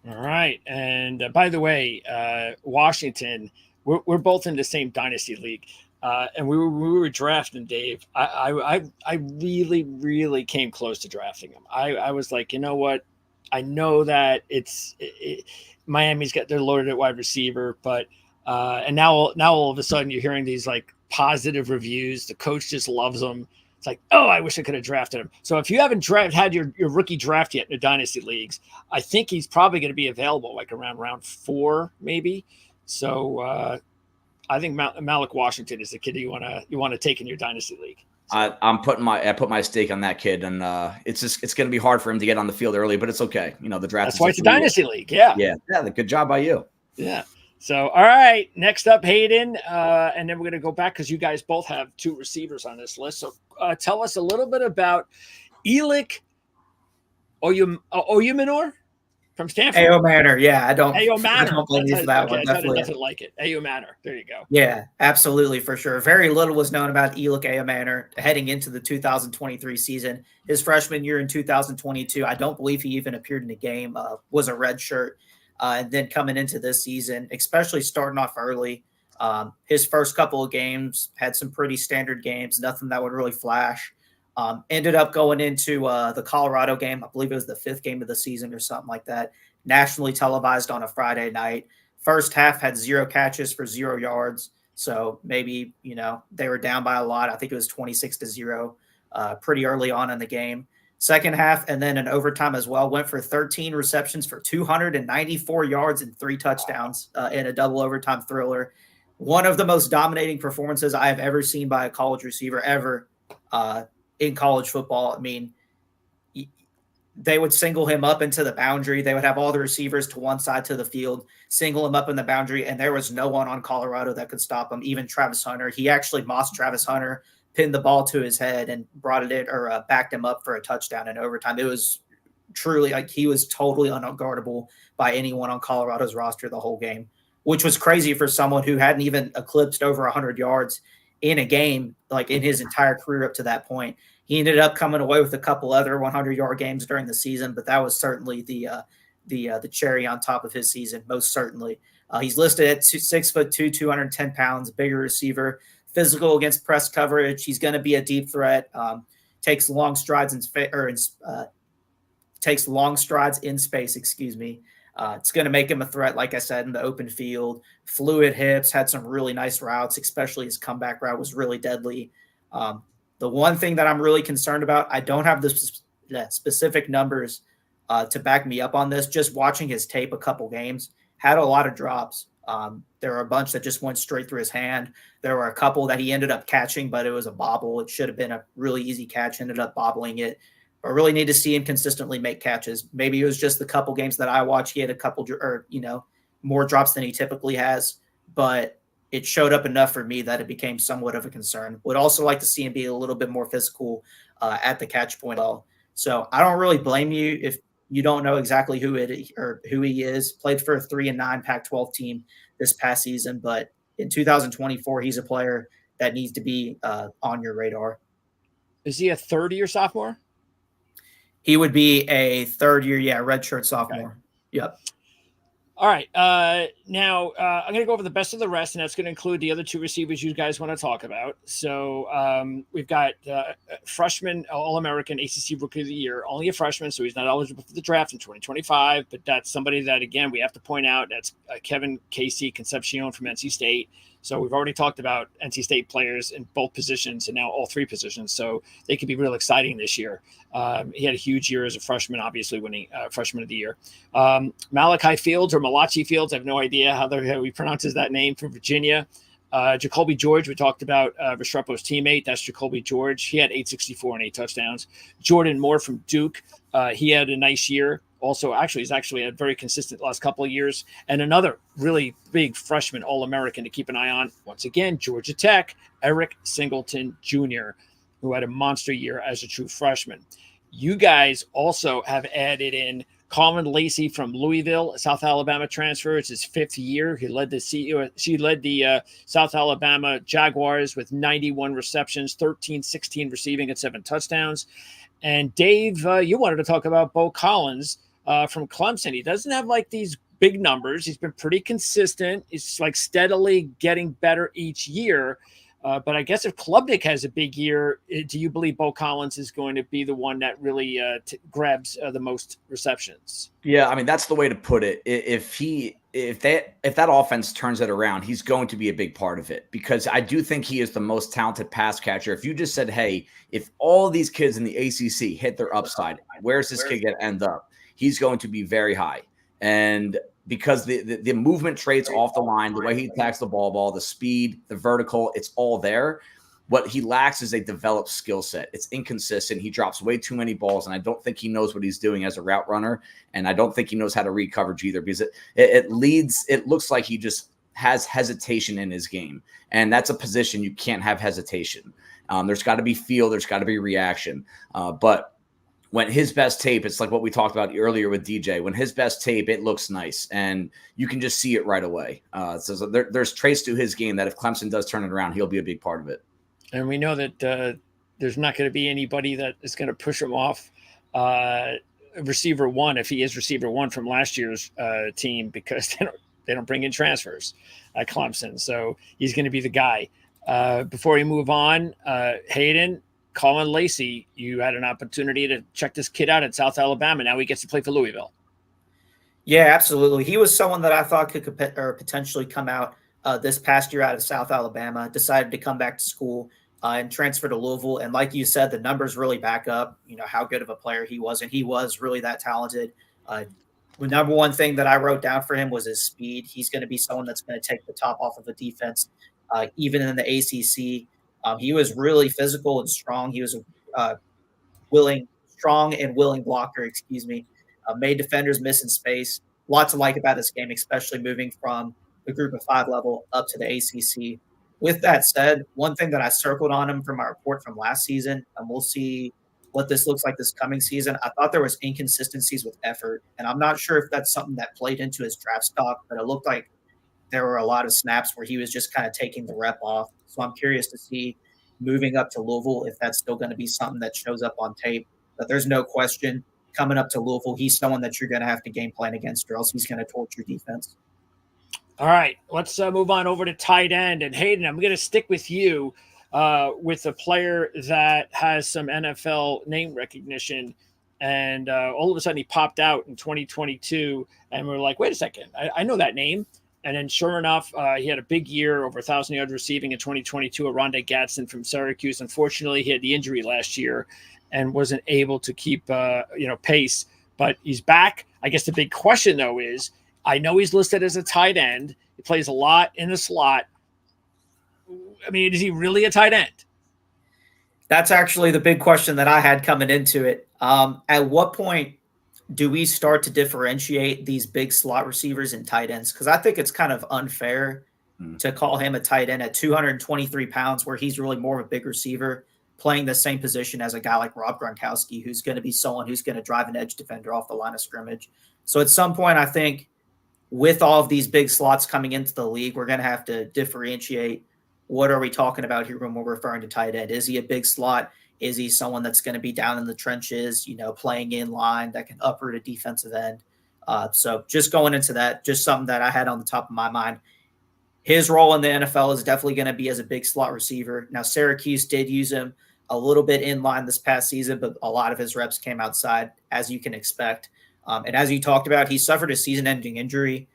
All right. And by the way, Washington, we're both in the same dynasty league. And we were drafting Dave. I really, really came close to drafting him. I was like, you know what? I know that Miami's got their loaded at wide receiver, but and now all of a sudden you're hearing these like positive reviews. The coach just loves him. It's like, oh, I wish I could have drafted him. So if you haven't had your rookie draft yet in the dynasty leagues, I think he's probably going to be available like around round 4, maybe. So I think Malik Washington is the kid you want to take in your dynasty league. So. I put my stake on that kid, and it's going to be hard for him to get on the field early, but it's okay. The draft. That's why it's a dynasty league. Yeah. Good job by you. Yeah. So, all right, next up, Hayden, and then we're going to go back because you guys both have two receivers on this list. So tell us a little bit about Elic Oyumanor from Stanford. Ayo Manor, yeah, I don't blame you for that one. Definitely nothing like it. Ayo Manor, there you go. Yeah, absolutely, for sure. Very little was known about Elic Ayo Manor heading into the 2023 season. His freshman year in 2022, I don't believe he even appeared in a game, was a red shirt. And then coming into this season, especially starting off early, his first couple of games had some pretty standard games, nothing that would really flash. Ended up going into the Colorado game. I believe it was the 5th game of the season or something like that, nationally televised on a Friday night. First half had 0 catches for 0 yards. So maybe, they were down by a lot. I think it was 26-0 pretty early on in the game. Second half, and then in overtime as well, went for 13 receptions for 294 yards and 3 touchdowns in a double overtime thriller. One of the most dominating performances I have ever seen by a college receiver ever in college football. I mean, they would single him up into the boundary. They would have all the receivers to one side to the field, single him up in the boundary, and there was no one on Colorado that could stop him, even Travis Hunter. He actually mossed Travis Hunter, pinned the ball to his head, and brought it in or backed him up for a touchdown in overtime. It was truly like he was totally unguardable by anyone on Colorado's roster the whole game, which was crazy for someone who hadn't even eclipsed over 100 yards in a game, like in his entire career up to that point. He ended up coming away with a couple other 100-yard games during the season, but that was certainly the cherry on top of his season, most certainly. He's listed at 6'2", 210 pounds, bigger receiver, physical against press coverage. He's going to be a deep threat. Takes long strides in space. Excuse me. It's going to make him a threat, like I said, in the open field. Fluid hips, had some really nice routes, especially his comeback route was really deadly. The one thing that I'm really concerned about, I don't have the specific numbers to back me up on this. Just watching his tape a couple games, had a lot of drops. There were a bunch that just went straight through his hand. There were a couple that he ended up catching, but it was a bobble. It should have been a really easy catch, ended up bobbling it. I really need to see him consistently make catches. Maybe it was just the couple games that I watched. He had a couple more drops than he typically has, but it showed up enough for me that it became somewhat of a concern. Would also like to see him be a little bit more physical at the catch point. So I don't really blame you if you don't know exactly who he is. Played for a 3-9 Pac-12 team this past season, but in 2024, he's a player that needs to be on your radar. Is he a third-year sophomore? He would be a third-year, redshirt sophomore. Okay. Yep. All right. Now, I'm going to go over the best of the rest, and that's going to include the other two receivers you guys want to talk about. So we've got freshman All-American ACC Rookie of the Year, only a freshman, so he's not eligible for the draft in 2025, but that's somebody that, again, we have to point out, that's Kevin Casey Concepcion from NC State. So we've already talked about NC State players in both positions and now all three positions. So they could be real exciting this year. He had a huge year as a freshman, obviously winning freshman of the year. Malachi Fields or Malachi Fields, I have no idea how he pronounces that name, from Virginia. Jacoby George, we talked about Restrepo's teammate. That's Jacoby George. He had 864 and 8 touchdowns. Jordan Moore from Duke. He had a nice year. Also, he's actually had very consistent last couple of years. And another really big freshman All-American to keep an eye on, once again, Georgia Tech, Eric Singleton Jr., who had a monster year as a true freshman. You guys also have added in Colin Lacey from Louisville, South Alabama transfer. It's his 5th year. He led the South Alabama Jaguars with 91 receptions, 16 receiving, and 7 touchdowns. And Dave, you wanted to talk about Bo Collins from Clemson. He doesn't have like these big numbers. He's been pretty consistent. He's like steadily getting better each year. But I guess if Klubnik has a big year, do you believe Bo Collins is going to be the one that really grabs the most receptions? Yeah, I mean, that's the way to put it. If that offense turns it around, he's going to be a big part of it, because I do think he is the most talented pass catcher. If you just said, hey, if all these kids in the ACC hit their upside, where's this kid going to end up? He's going to be very high. And because the movement traits off the line, the way he attacks the ball, the speed, the vertical, it's all there. What he lacks is a developed skill set. It's inconsistent. He drops way too many balls, and I don't think he knows what he's doing as a route runner, and I don't think he knows how to read coverage either, because it looks like he just has hesitation in his game, and that's a position you can't have hesitation. There's got to be feel. There's got to be reaction. But when his best tape, it's like what we talked about earlier with DJ. When his best tape, it looks nice, and you can just see it right away. So there's traits to his game that if Clemson does turn it around, he'll be a big part of it. And we know that there's not going to be anybody that is going to push him off receiver one, if he is receiver one from last year's team, because they don't bring in transfers at Clemson. So he's going to be the guy. Before we move on, Hayden, Colin Lacey, you had an opportunity to check this kid out at South Alabama. Now he gets to play for Louisville. Yeah, absolutely. He was someone that I thought could potentially come out this past year out of South Alabama, decided to come back to school and transfer to Louisville. And like you said, the numbers really back up, how good of a player he was. And he was really that talented. The number one thing that I wrote down for him was his speed. He's going to be someone that's going to take the top off of a defense, even in the ACC. He was really physical and strong. He was a strong and willing blocker, made defenders miss in space. Lots to like about his game, especially moving from the group of 5 level up to the ACC. With that said, one thing that I circled on him from my report from last season, and we'll see what this looks like this coming season, I thought there was inconsistencies with effort. And I'm not sure if that's something that played into his draft stock, but it looked like there were a lot of snaps where he was just kind of taking the rep off. So I'm curious to see moving up to Louisville if that's still going to be something that shows up on tape. But there's no question coming up to Louisville, he's someone that you're going to have to game plan against, or else he's going to torch your defense. All right, let's move on over to tight end. And Hayden, I'm going to stick with you with a player that has some NFL name recognition. And all of a sudden he popped out in 2022, and we're like, wait a second, I know that name. And then sure enough, he had a big year, over 1,000 yards receiving in 2022, Rondé Gadsden from Syracuse. Unfortunately, he had the injury last year and wasn't able to keep pace, but he's back. I guess the big question, though, is I know he's listed as a tight end. He plays a lot in the slot. I mean, is he really a tight end? That's actually the big question that I had coming into it. At what point do we start to differentiate these big slot receivers and tight ends? Because I think it's kind of unfair to call him a tight end at 223 pounds, where he's really more of a big receiver, playing the same position as a guy like Rob Gronkowski, who's going to be someone who's going to drive an edge defender off the line of scrimmage. So at some point, I think with all of these big slots coming into the league, we're going to have to differentiate what are we talking about here when we're referring to tight end. Is he a big slot? Is he someone that's going to be down in the trenches, playing in line that can uproot a defensive end? So just going into that, just something that I had on the top of my mind. His role in the NFL is definitely going to be as a big slot receiver. Now, Syracuse did use him a little bit in line this past season, but a lot of his reps came outside, as you can expect. And as you talked about, he suffered a season-ending injury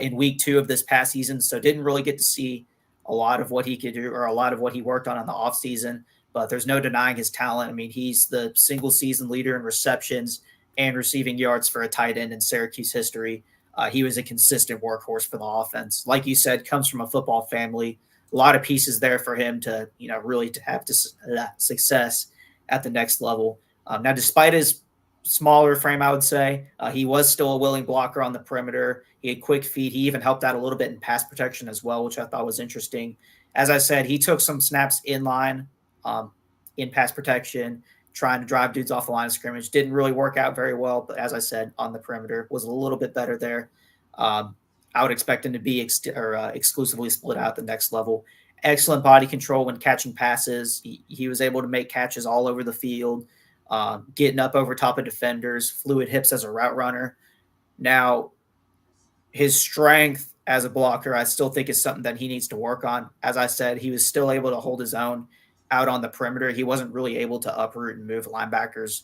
in week 2 of this past season, so didn't really get to see a lot of what he could do or a lot of what he worked on the offseason. But there's no denying his talent. I mean, he's the single-season leader in receptions and receiving yards for a tight end in Syracuse history. He was a consistent workhorse for the offense. Like you said, comes from a football family. A lot of pieces there for him to, really to have success at the next level. Now, despite his smaller frame, I would say, he was still a willing blocker on the perimeter. He had quick feet. He even helped out a little bit in pass protection as well, which I thought was interesting. As I said, he took some snaps in line, in pass protection, trying to drive dudes off the line of scrimmage. Didn't really work out very well, but as I said, on the perimeter was a little bit better there. I would expect him to be exclusively split out at the next level. Excellent body control when catching passes. He was able to make catches all over the field, getting up over top of defenders, fluid hips as a route runner. Now, his strength as a blocker, I still think is something that he needs to work on. As I said, he was still able to hold his own out on the perimeter. He wasn't really able to uproot and move linebackers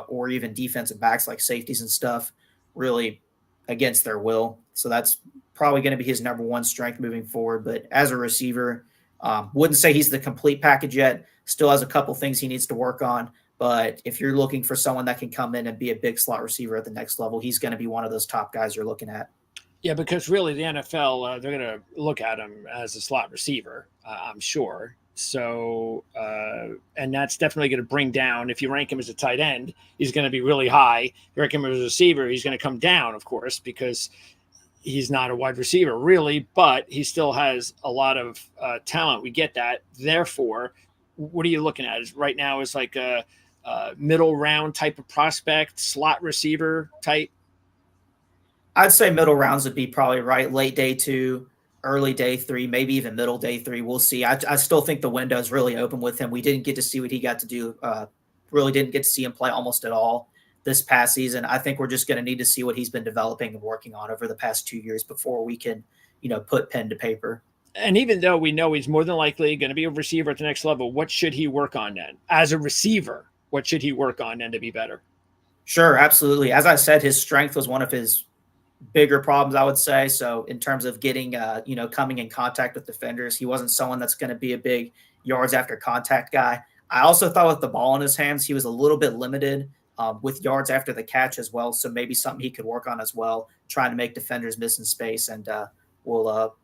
or even defensive backs like safeties and stuff really against their will. So that's probably going to be his number one strength moving forward. But as a receiver, wouldn't say he's the complete package yet. Still has a couple things he needs to work on. But if you're looking for someone that can come in and be a big slot receiver at the next level, he's going to be one of those top guys you're looking at. Yeah, because really the NFL, they're going to look at him as a slot receiver, I'm sure. So, and that's definitely going to bring down, if you rank him as a tight end, he's going to be really high. If you rank him as a receiver, he's going to come down, of course, because he's not a wide receiver really, but he still has a lot of talent. We get that. Therefore, what are you looking at? Is right now is like a middle round type of prospect, slot receiver type? I'd say middle rounds would be probably right. Late day 2, early day 3, maybe even middle day 3. We'll see. I still think the window is really open with him. We didn't get to see what he got to do. Really didn't get to see him play almost at all this past season. I think we're just going to need to see what he's been developing and working on over the past 2 years before we can, put pen to paper. And even though we know he's more than likely going to be a receiver at the next level, what should he work on then? As a receiver, what should he work on then to be better? Sure, absolutely. As I said, his strength was one of his bigger problems, I would say. So in terms of getting, coming in contact with defenders, he wasn't someone that's going to be a big yards after contact guy. I also thought with the ball in his hands, he was a little bit limited with yards after the catch as well. So maybe something he could work on as well, trying to make defenders miss in space. And we'll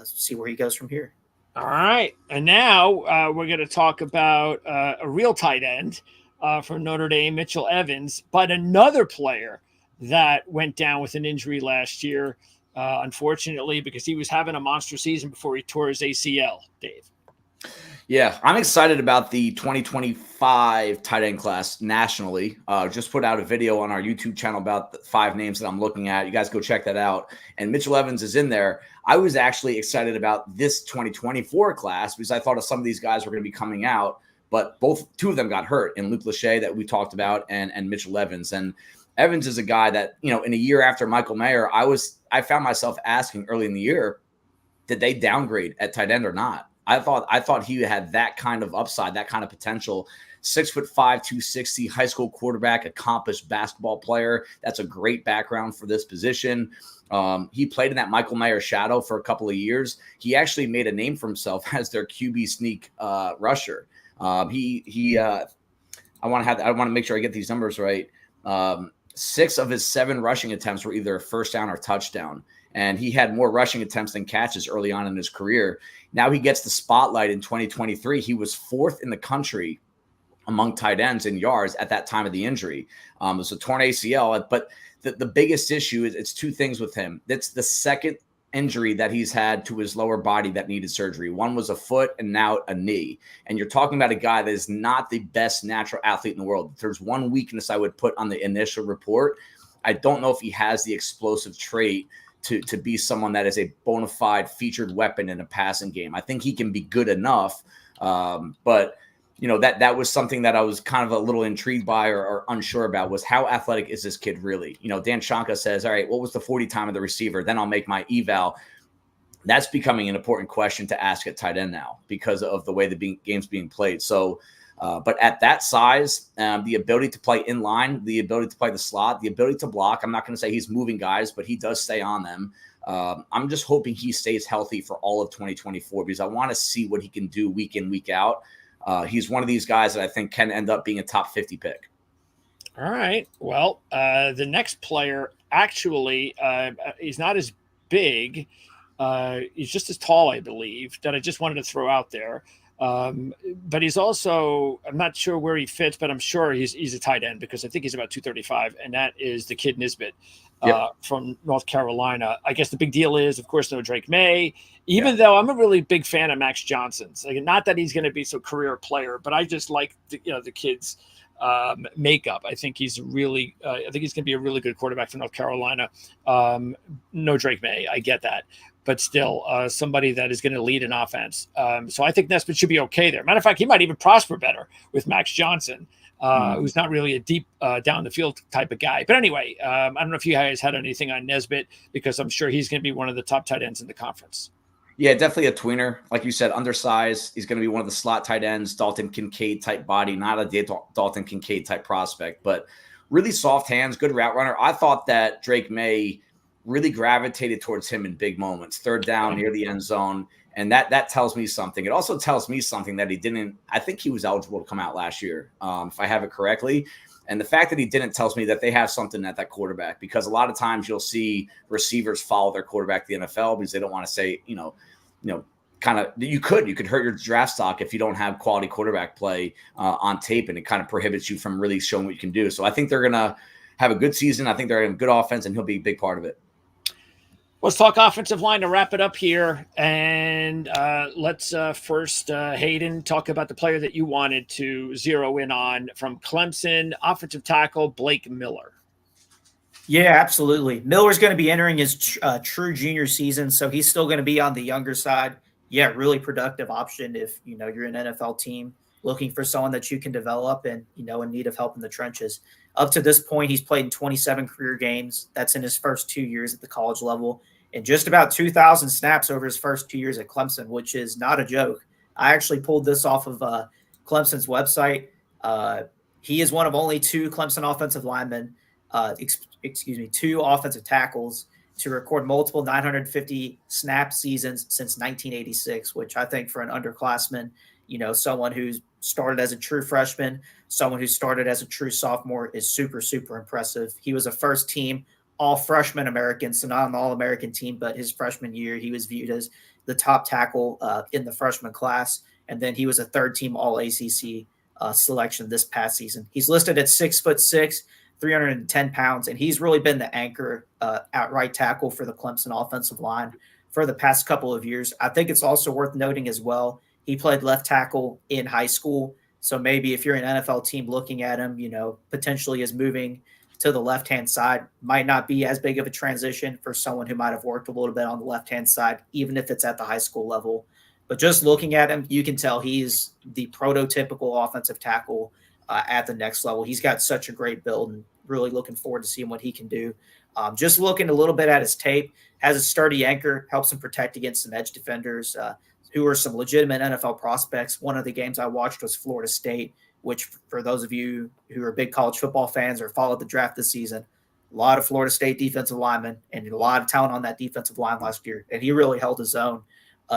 see where he goes from here. All right. And now we're going to talk about a real tight end from Notre Dame, Mitchell Evans, but another player that went down with an injury last year, unfortunately, because he was having a monster season before he tore his ACL, Dave. Yeah, I'm excited about the 2025 tight end class nationally. Just put out a video on our YouTube channel about the 5 names that I'm looking at. You guys go check that out. And Mitchell Evans is in there. I was actually excited about this 2024 class because I thought of some of these guys were going to be coming out, but 2 of them got hurt, and Luke Lachey that we talked about and Mitchell Evans. And Evans is a guy that, in a year after Michael Mayer, I found myself asking early in the year, did they downgrade at tight end or not? I thought he had that kind of upside, that kind of potential. 6'5", 260, high school quarterback, accomplished basketball player. That's a great background for this position. He played in that Michael Mayer shadow for a couple of years. He actually made a name for himself as their QB sneak rusher. I want to make sure I get these numbers right. 6 of his 7 rushing attempts were either a first down or touchdown. And he had more rushing attempts than catches early on in his career. Now he gets the spotlight in 2023. He was 4th in the country among tight ends in yards at that time of the injury. It was a torn ACL. But the biggest issue is it's 2 things with him. That's the second injury that he's had to his lower body that needed surgery. One was a foot and now a knee. And you're talking about a guy that is not the best natural athlete in the world. If there's one weakness I would put on the initial report, I don't know if he has the explosive trait to be someone that is a bona fide featured weapon in a passing game. I think he can be good enough. But that was something that I was kind of a little intrigued by or unsure about, was how athletic is this kid really? Dan Shanka says, all right, what was the 40 time of the receiver? Then I'll make my eval. That's becoming an important question to ask at tight end now because of the way the game's being played. So, but at that size, the ability to play in line, the ability to play the slot, the ability to block, I'm not going to say he's moving guys, but he does stay on them. I'm just hoping he stays healthy for all of 2024 because I want to see what he can do week in, week out. He's one of these guys that I think can end up being a top 50 pick. All right. Well, the next player, actually, he's not as big. He's just as tall, I believe, that I just wanted to throw out there. But he's also, I'm not sure where he fits, but I'm sure he's a tight end because I think he's about 235, and that is the kid Nisbet from North Carolina. I guess the big deal is, of course, no Drake May, even though I'm a really big fan of Max Johnson's. Like, not that he's going to be some career player, but I just like the kid's makeup. I think he's really, I think he's going to be a really good quarterback for North Carolina. No Drake May, I get that. But still, somebody that is going to lead an offense. So I think Nesbitt should be okay there. Matter of fact, he might even prosper better with Max Johnson, who's not really a deep down the field type of guy. But anyway, I don't know if you guys had anything on Nesbitt, because I'm sure he's going to be one of the top tight ends in the conference. Yeah, definitely a tweener. Like you said, undersized. He's going to be one of the slot tight ends, Dalton Kincaid type body, not a Dalton Kincaid type prospect, but really soft hands, good route runner. I thought that Drake May really gravitated towards him in big moments, 3rd down near the end zone. And that tells me something. It also tells me something that he didn't, I think he was eligible to come out last year, if I have it correctly. And the fact that he didn't tells me that they have something at that quarterback, because a lot of times you'll see receivers follow their quarterback to the NFL because they don't want to say, you could hurt your draft stock if you don't have quality quarterback play on tape, and it kind of prohibits you from really showing what you can do. So I think they're going to have a good season. I think they're going to have a good offense, and he'll be a big part of it. Let's talk offensive line to wrap it up here. And let's first, Hayden, talk about the player that you wanted to zero in on from Clemson, offensive tackle Blake Miller. Yeah, absolutely. Miller's going to be entering his true junior season, so he's still going to be on the younger side. Yeah, really productive option if, you're an NFL team looking for someone that you can develop and, in need of help in the trenches. Up to this point, he's played in 27 career games. That's in his first 2 years at the college level, and just about 2,000 snaps over his first 2 years at Clemson, which is not a joke. I actually pulled this off of Clemson's website. He is one of only two Clemson offensive linemen, two offensive tackles to record multiple 950 snap seasons since 1986, which I think for an underclassman, someone who's started as a true freshman, someone who started as a true sophomore is super, super impressive. He was a first team all freshman American, so not an all-American team, but his freshman year, he was viewed as the top tackle in the freshman class. And then he was a third team all ACC selection this past season. He's listed at 6'6", 310 pounds, and he's really been the anchor at right tackle for the Clemson offensive line for the past couple of years. I think it's also worth noting as well, he played left tackle in high school. So maybe if you're an NFL team looking at him, potentially is moving to the left-hand side, might not be as big of a transition for someone who might have worked a little bit on the left-hand side, even if it's at the high school level. But just looking at him, you can tell he's the prototypical offensive tackle at the next level. He's got such a great build, and really looking forward to seeing what he can do. Just looking a little bit at his tape, has a sturdy anchor, helps him protect against some edge defenders who are some legitimate NFL prospects. One of the games I watched was Florida State, which for those of you who are big college football fans or followed the draft this season, a lot of Florida State defensive linemen and a lot of talent on that defensive line last year. And he really held his own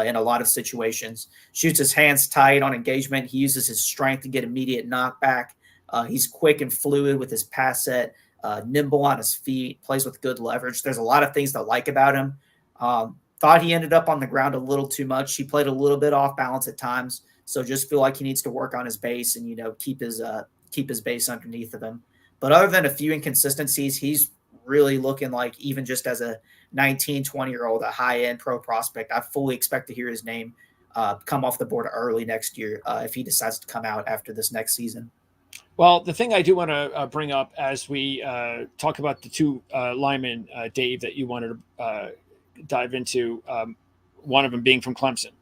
in a lot of situations. Shoots his hands tight on engagement. He uses his strength to get immediate knockback. He's quick and fluid with his pass set, nimble on his feet, plays with good leverage. There's a lot of things to like about him. Thought he ended up on the ground a little too much. He played a little bit off balance at times. So just feel like he needs to work on his base and, keep his base underneath of him. But other than a few inconsistencies, he's really looking like, even just as a 19, 20-year-old, a high-end pro prospect, I fully expect to hear his name come off the board early next year if he decides to come out after this next season. Well, the thing I do want to bring up as we talk about the two linemen, Dave, that you wanted to dive into, one of them being from Clemson,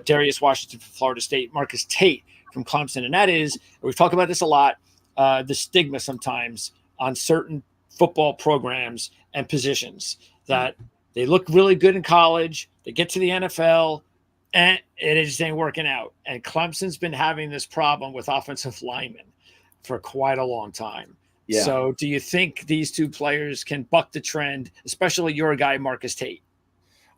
Darius Washington from Florida State, Marcus Tate from Clemson. And that is, we've talked about this a lot, the stigma sometimes on certain football programs and positions that they look really good in college, they get to the NFL, and it just ain't working out. And Clemson's been having this problem with offensive linemen for quite a long time. Yeah. So do you think these two players can buck the trend, especially your guy, Marcus Tate?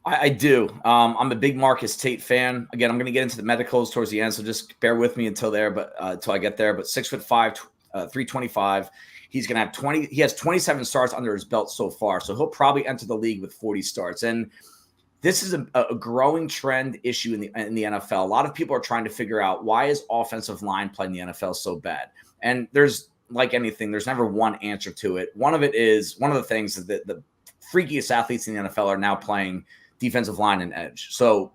I do. I'm a big Marcus Tate fan. Again, I'm going to get into the medicals towards the end, so just bear with me until I get there. But 6'5", 325. He's going to have 20. He has 27 starts under his belt so far, so he'll probably enter the league with 40 starts. And this is a growing trend issue in the NFL. A lot of people are trying to figure out, why is offensive line play in the NFL so bad? And there's, like anything, there's never one answer to it. One of the things is that the freakiest athletes in the NFL are now playing defensive line and edge. So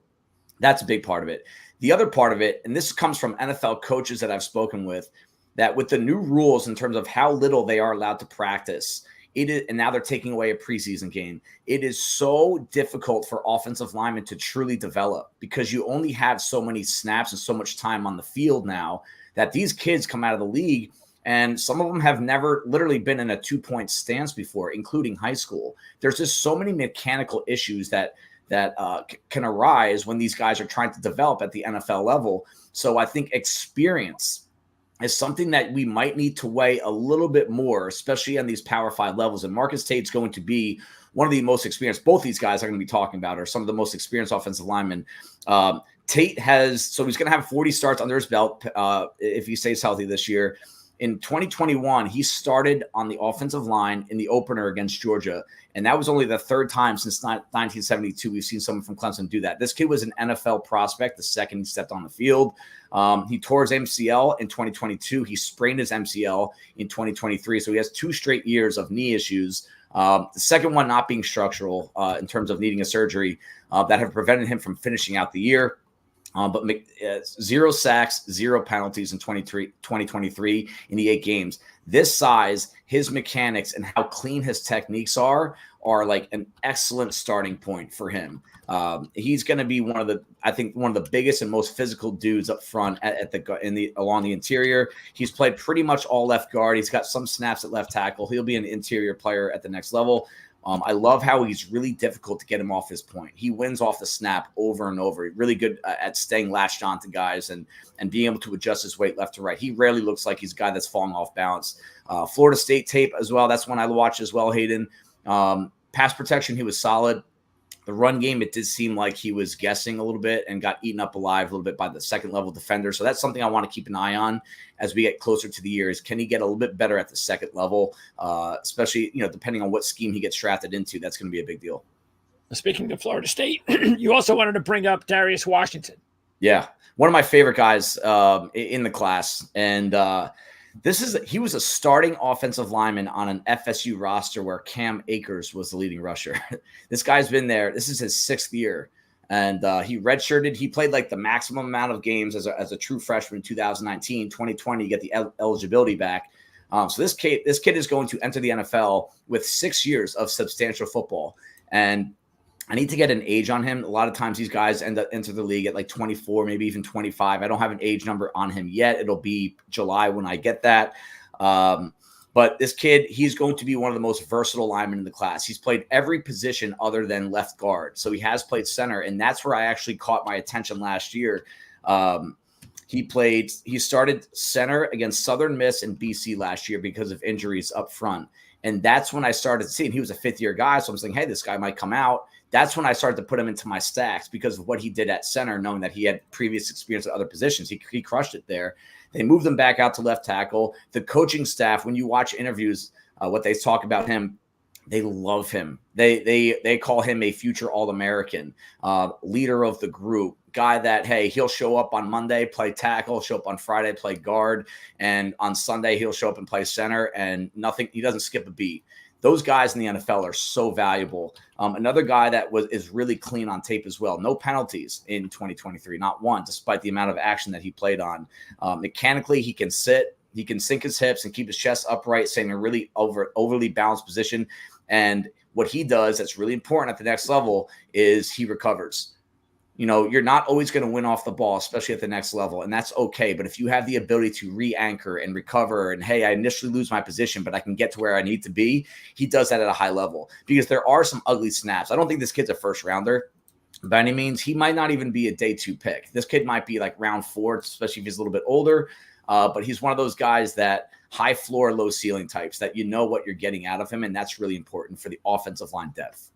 that's a big part of it. The other part of it, and this comes from NFL coaches that I've spoken with, that with the new rules in terms of how little they are allowed to practice, and now they're taking away a preseason game, it is so difficult for offensive linemen to truly develop, because you only have so many snaps and so much time on the field now, that these kids come out of the league and some of them have never literally been in a 2-point stance before, including high school. There's just so many mechanical issues that can arise when these guys are trying to develop at the NFL level. So I think experience is something that we might need to weigh a little bit more, especially on these Power 5 levels. And Marcus Tate's going to be one of the most experienced. Both these guys I'm going to be talking about are some of the most experienced offensive linemen. Tate he's going to have 40 starts under his belt if he stays healthy this year. in 2021, he started on the offensive line in the opener against Georgia. And that was only the third time since 1972 we've seen someone from Clemson do that. This kid was an NFL prospect the second he stepped on the field. He tore his MCL in 2022. He sprained his MCL in 2023. So he has 2 straight years of knee issues. The second one not being structural in terms of needing a surgery that have prevented him from finishing out the year. But 0 sacks, 0 penalties in 2023 in the 8 games. This size, his mechanics, and how clean his techniques are like an excellent starting point for him. He's going to be one of the biggest and most physical dudes up front along the interior. He's played pretty much all left guard. He's got some snaps at left tackle. He'll be an interior player at the next level. I love how he's really difficult to get him off his point. He wins off the snap over and over. He's really good at staying latched on to guys and being able to adjust his weight left to right. He rarely looks like he's a guy that's falling off balance. Florida State tape as well. That's one I watched as well, Hayden. Pass protection, he was solid. The run game, it did seem like he was guessing a little bit and got eaten up alive a little bit by the second level defender. So that's something I want to keep an eye on as we get closer to the year is can he get a little bit better at the second level, especially, depending on what scheme he gets drafted into. That's going to be a big deal. Speaking of Florida State, you also wanted to bring up Darius Washington. Yeah, one of my favorite guys in the class. And he was a starting offensive lineman on an FSU roster where Cam Akers was the leading rusher. This guy's been there. This is his 6th year. And he redshirted. He played like the maximum amount of games as a true freshman in 2019. 2020, you get the eligibility back. So this kid is going to enter the NFL with 6 years of substantial football. And I need to get an age on him. A lot of times these guys enter the league at like 24, maybe even 25. I don't have an age number on him yet. It'll be July when I get that. But this kid, he's going to be one of the most versatile linemen in the class. He's played every position other than left guard. So he has played center, and that's where I actually caught my attention last year. He started center against Southern Miss and BC last year because of injuries up front. And that's when I started seeing he was a 5th-year guy. So I'm saying, hey, this guy might come out. That's when I started to put him into my stacks because of what he did at center, knowing that he had previous experience at other positions. He crushed it there. They moved him back out to left tackle. The coaching staff, when you watch interviews, what they talk about him, they love him. They call him a future All-American, leader of the group, guy that, hey, he'll show up on Monday, play tackle, show up on Friday, play guard, and on Sunday he'll show up and play center, and he doesn't skip a beat. Those guys in the NFL are so valuable. Another guy that is really clean on tape as well. No penalties in 2023, not one, despite the amount of action that he played on. Mechanically, he can sit, he can sink his hips and keep his chest upright, staying in a really overly balanced position. And what he does that's really important at the next level is he recovers. You're not always going to win off the ball, especially at the next level, and that's okay. But if you have the ability to re-anchor and recover and, hey, I initially lose my position, but I can get to where I need to be, he does that at a high level because there are some ugly snaps. I don't think this kid's a first rounder by any means. He might not even be a day 2 pick. This kid might be like round 4, especially if he's a little bit older. But he's one of those guys that high floor, low ceiling types that you know what you're getting out of him, and that's really important for the offensive line depth.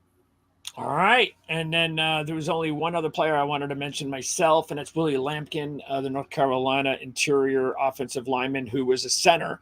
All right. And then there was only one other player I wanted to mention myself, and that's Willie Lampkin, the North Carolina interior offensive lineman who was a center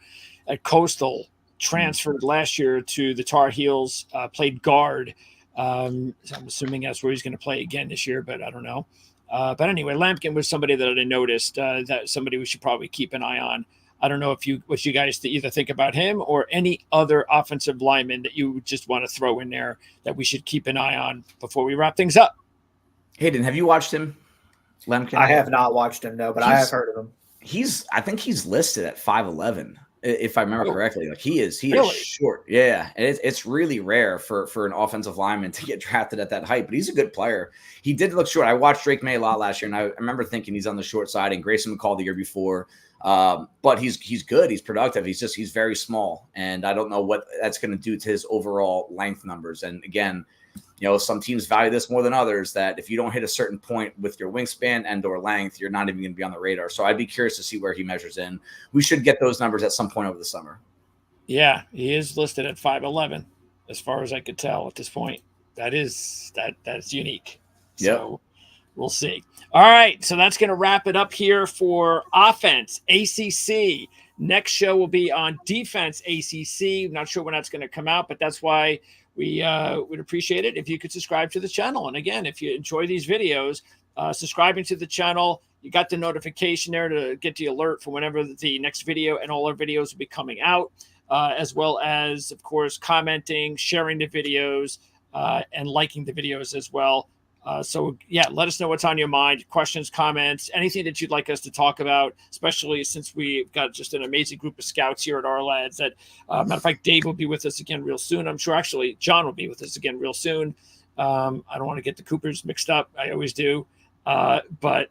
at Coastal, transferred last year to the Tar Heels, played guard. So I'm assuming that's where he's going to play again this year, but I don't know. But anyway, Lampkin was somebody that I noticed that somebody we should probably keep an eye on. I don't know what you guys either think about him or any other offensive lineman that you just want to throw in there that we should keep an eye on before we wrap things up. Hayden, have you watched him, Lampkin? I have not watched him, no, but I have heard of him. I think he's listed at 5'11", if I remember correctly. Like he is really? Is short. Yeah. And it's really rare for an offensive lineman to get drafted at that height, but he's a good player. He did look short. I watched Drake May a lot last year, and I remember thinking he's on the short side, and Grayson McCall the year before. But he's good. He's productive. He's very small, and I don't know what that's going to do to his overall length numbers. And again, some teams value this more than others, that if you don't hit a certain point with your wingspan and or length, you're not even going to be on the radar. So I'd be curious to see where he measures in. We should get those numbers at some point over the summer. Yeah, he is listed at 5'11", as far as I could tell at this point. That's unique. Yep. So we'll see. All right, so that's going to wrap it up here for offense. ACC Next show will be on defense ACC. Not sure when that's going to come out, but that's why we would appreciate it if you could subscribe to the channel. And again, if you enjoy these videos, subscribing to the channel, you got the notification there to get the alert for whenever the next video and all our videos will be coming out, as well as, of course, commenting, sharing the videos, and liking the videos as well. So yeah, let us know what's on your mind, questions, comments, anything that you'd like us to talk about, especially since we've got just an amazing group of scouts here at Ourlads. That, matter of fact, Dave will be with us again real soon. I'm sure actually John will be with us again real soon. I don't want to get the Coopers mixed up. I always do. But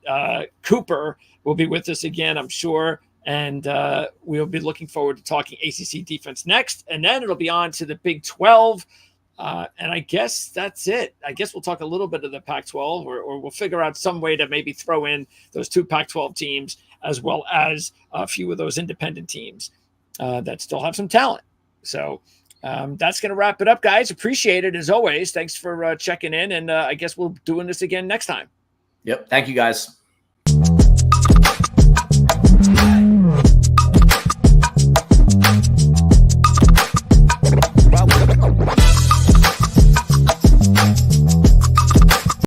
Cooper will be with us again, I'm sure. And we'll be looking forward to talking ACC defense next. And then it'll be on to the Big 12. And I guess that's it. I guess we'll talk a little bit of the Pac-12, or we'll figure out some way to maybe throw in those 2 Pac-12 teams, as well as a few of those independent teams that still have some talent. So that's going to wrap it up, guys. Appreciate it, as always. Thanks for checking in. And I guess we'll be doing this again next time. Yep. Thank you, guys.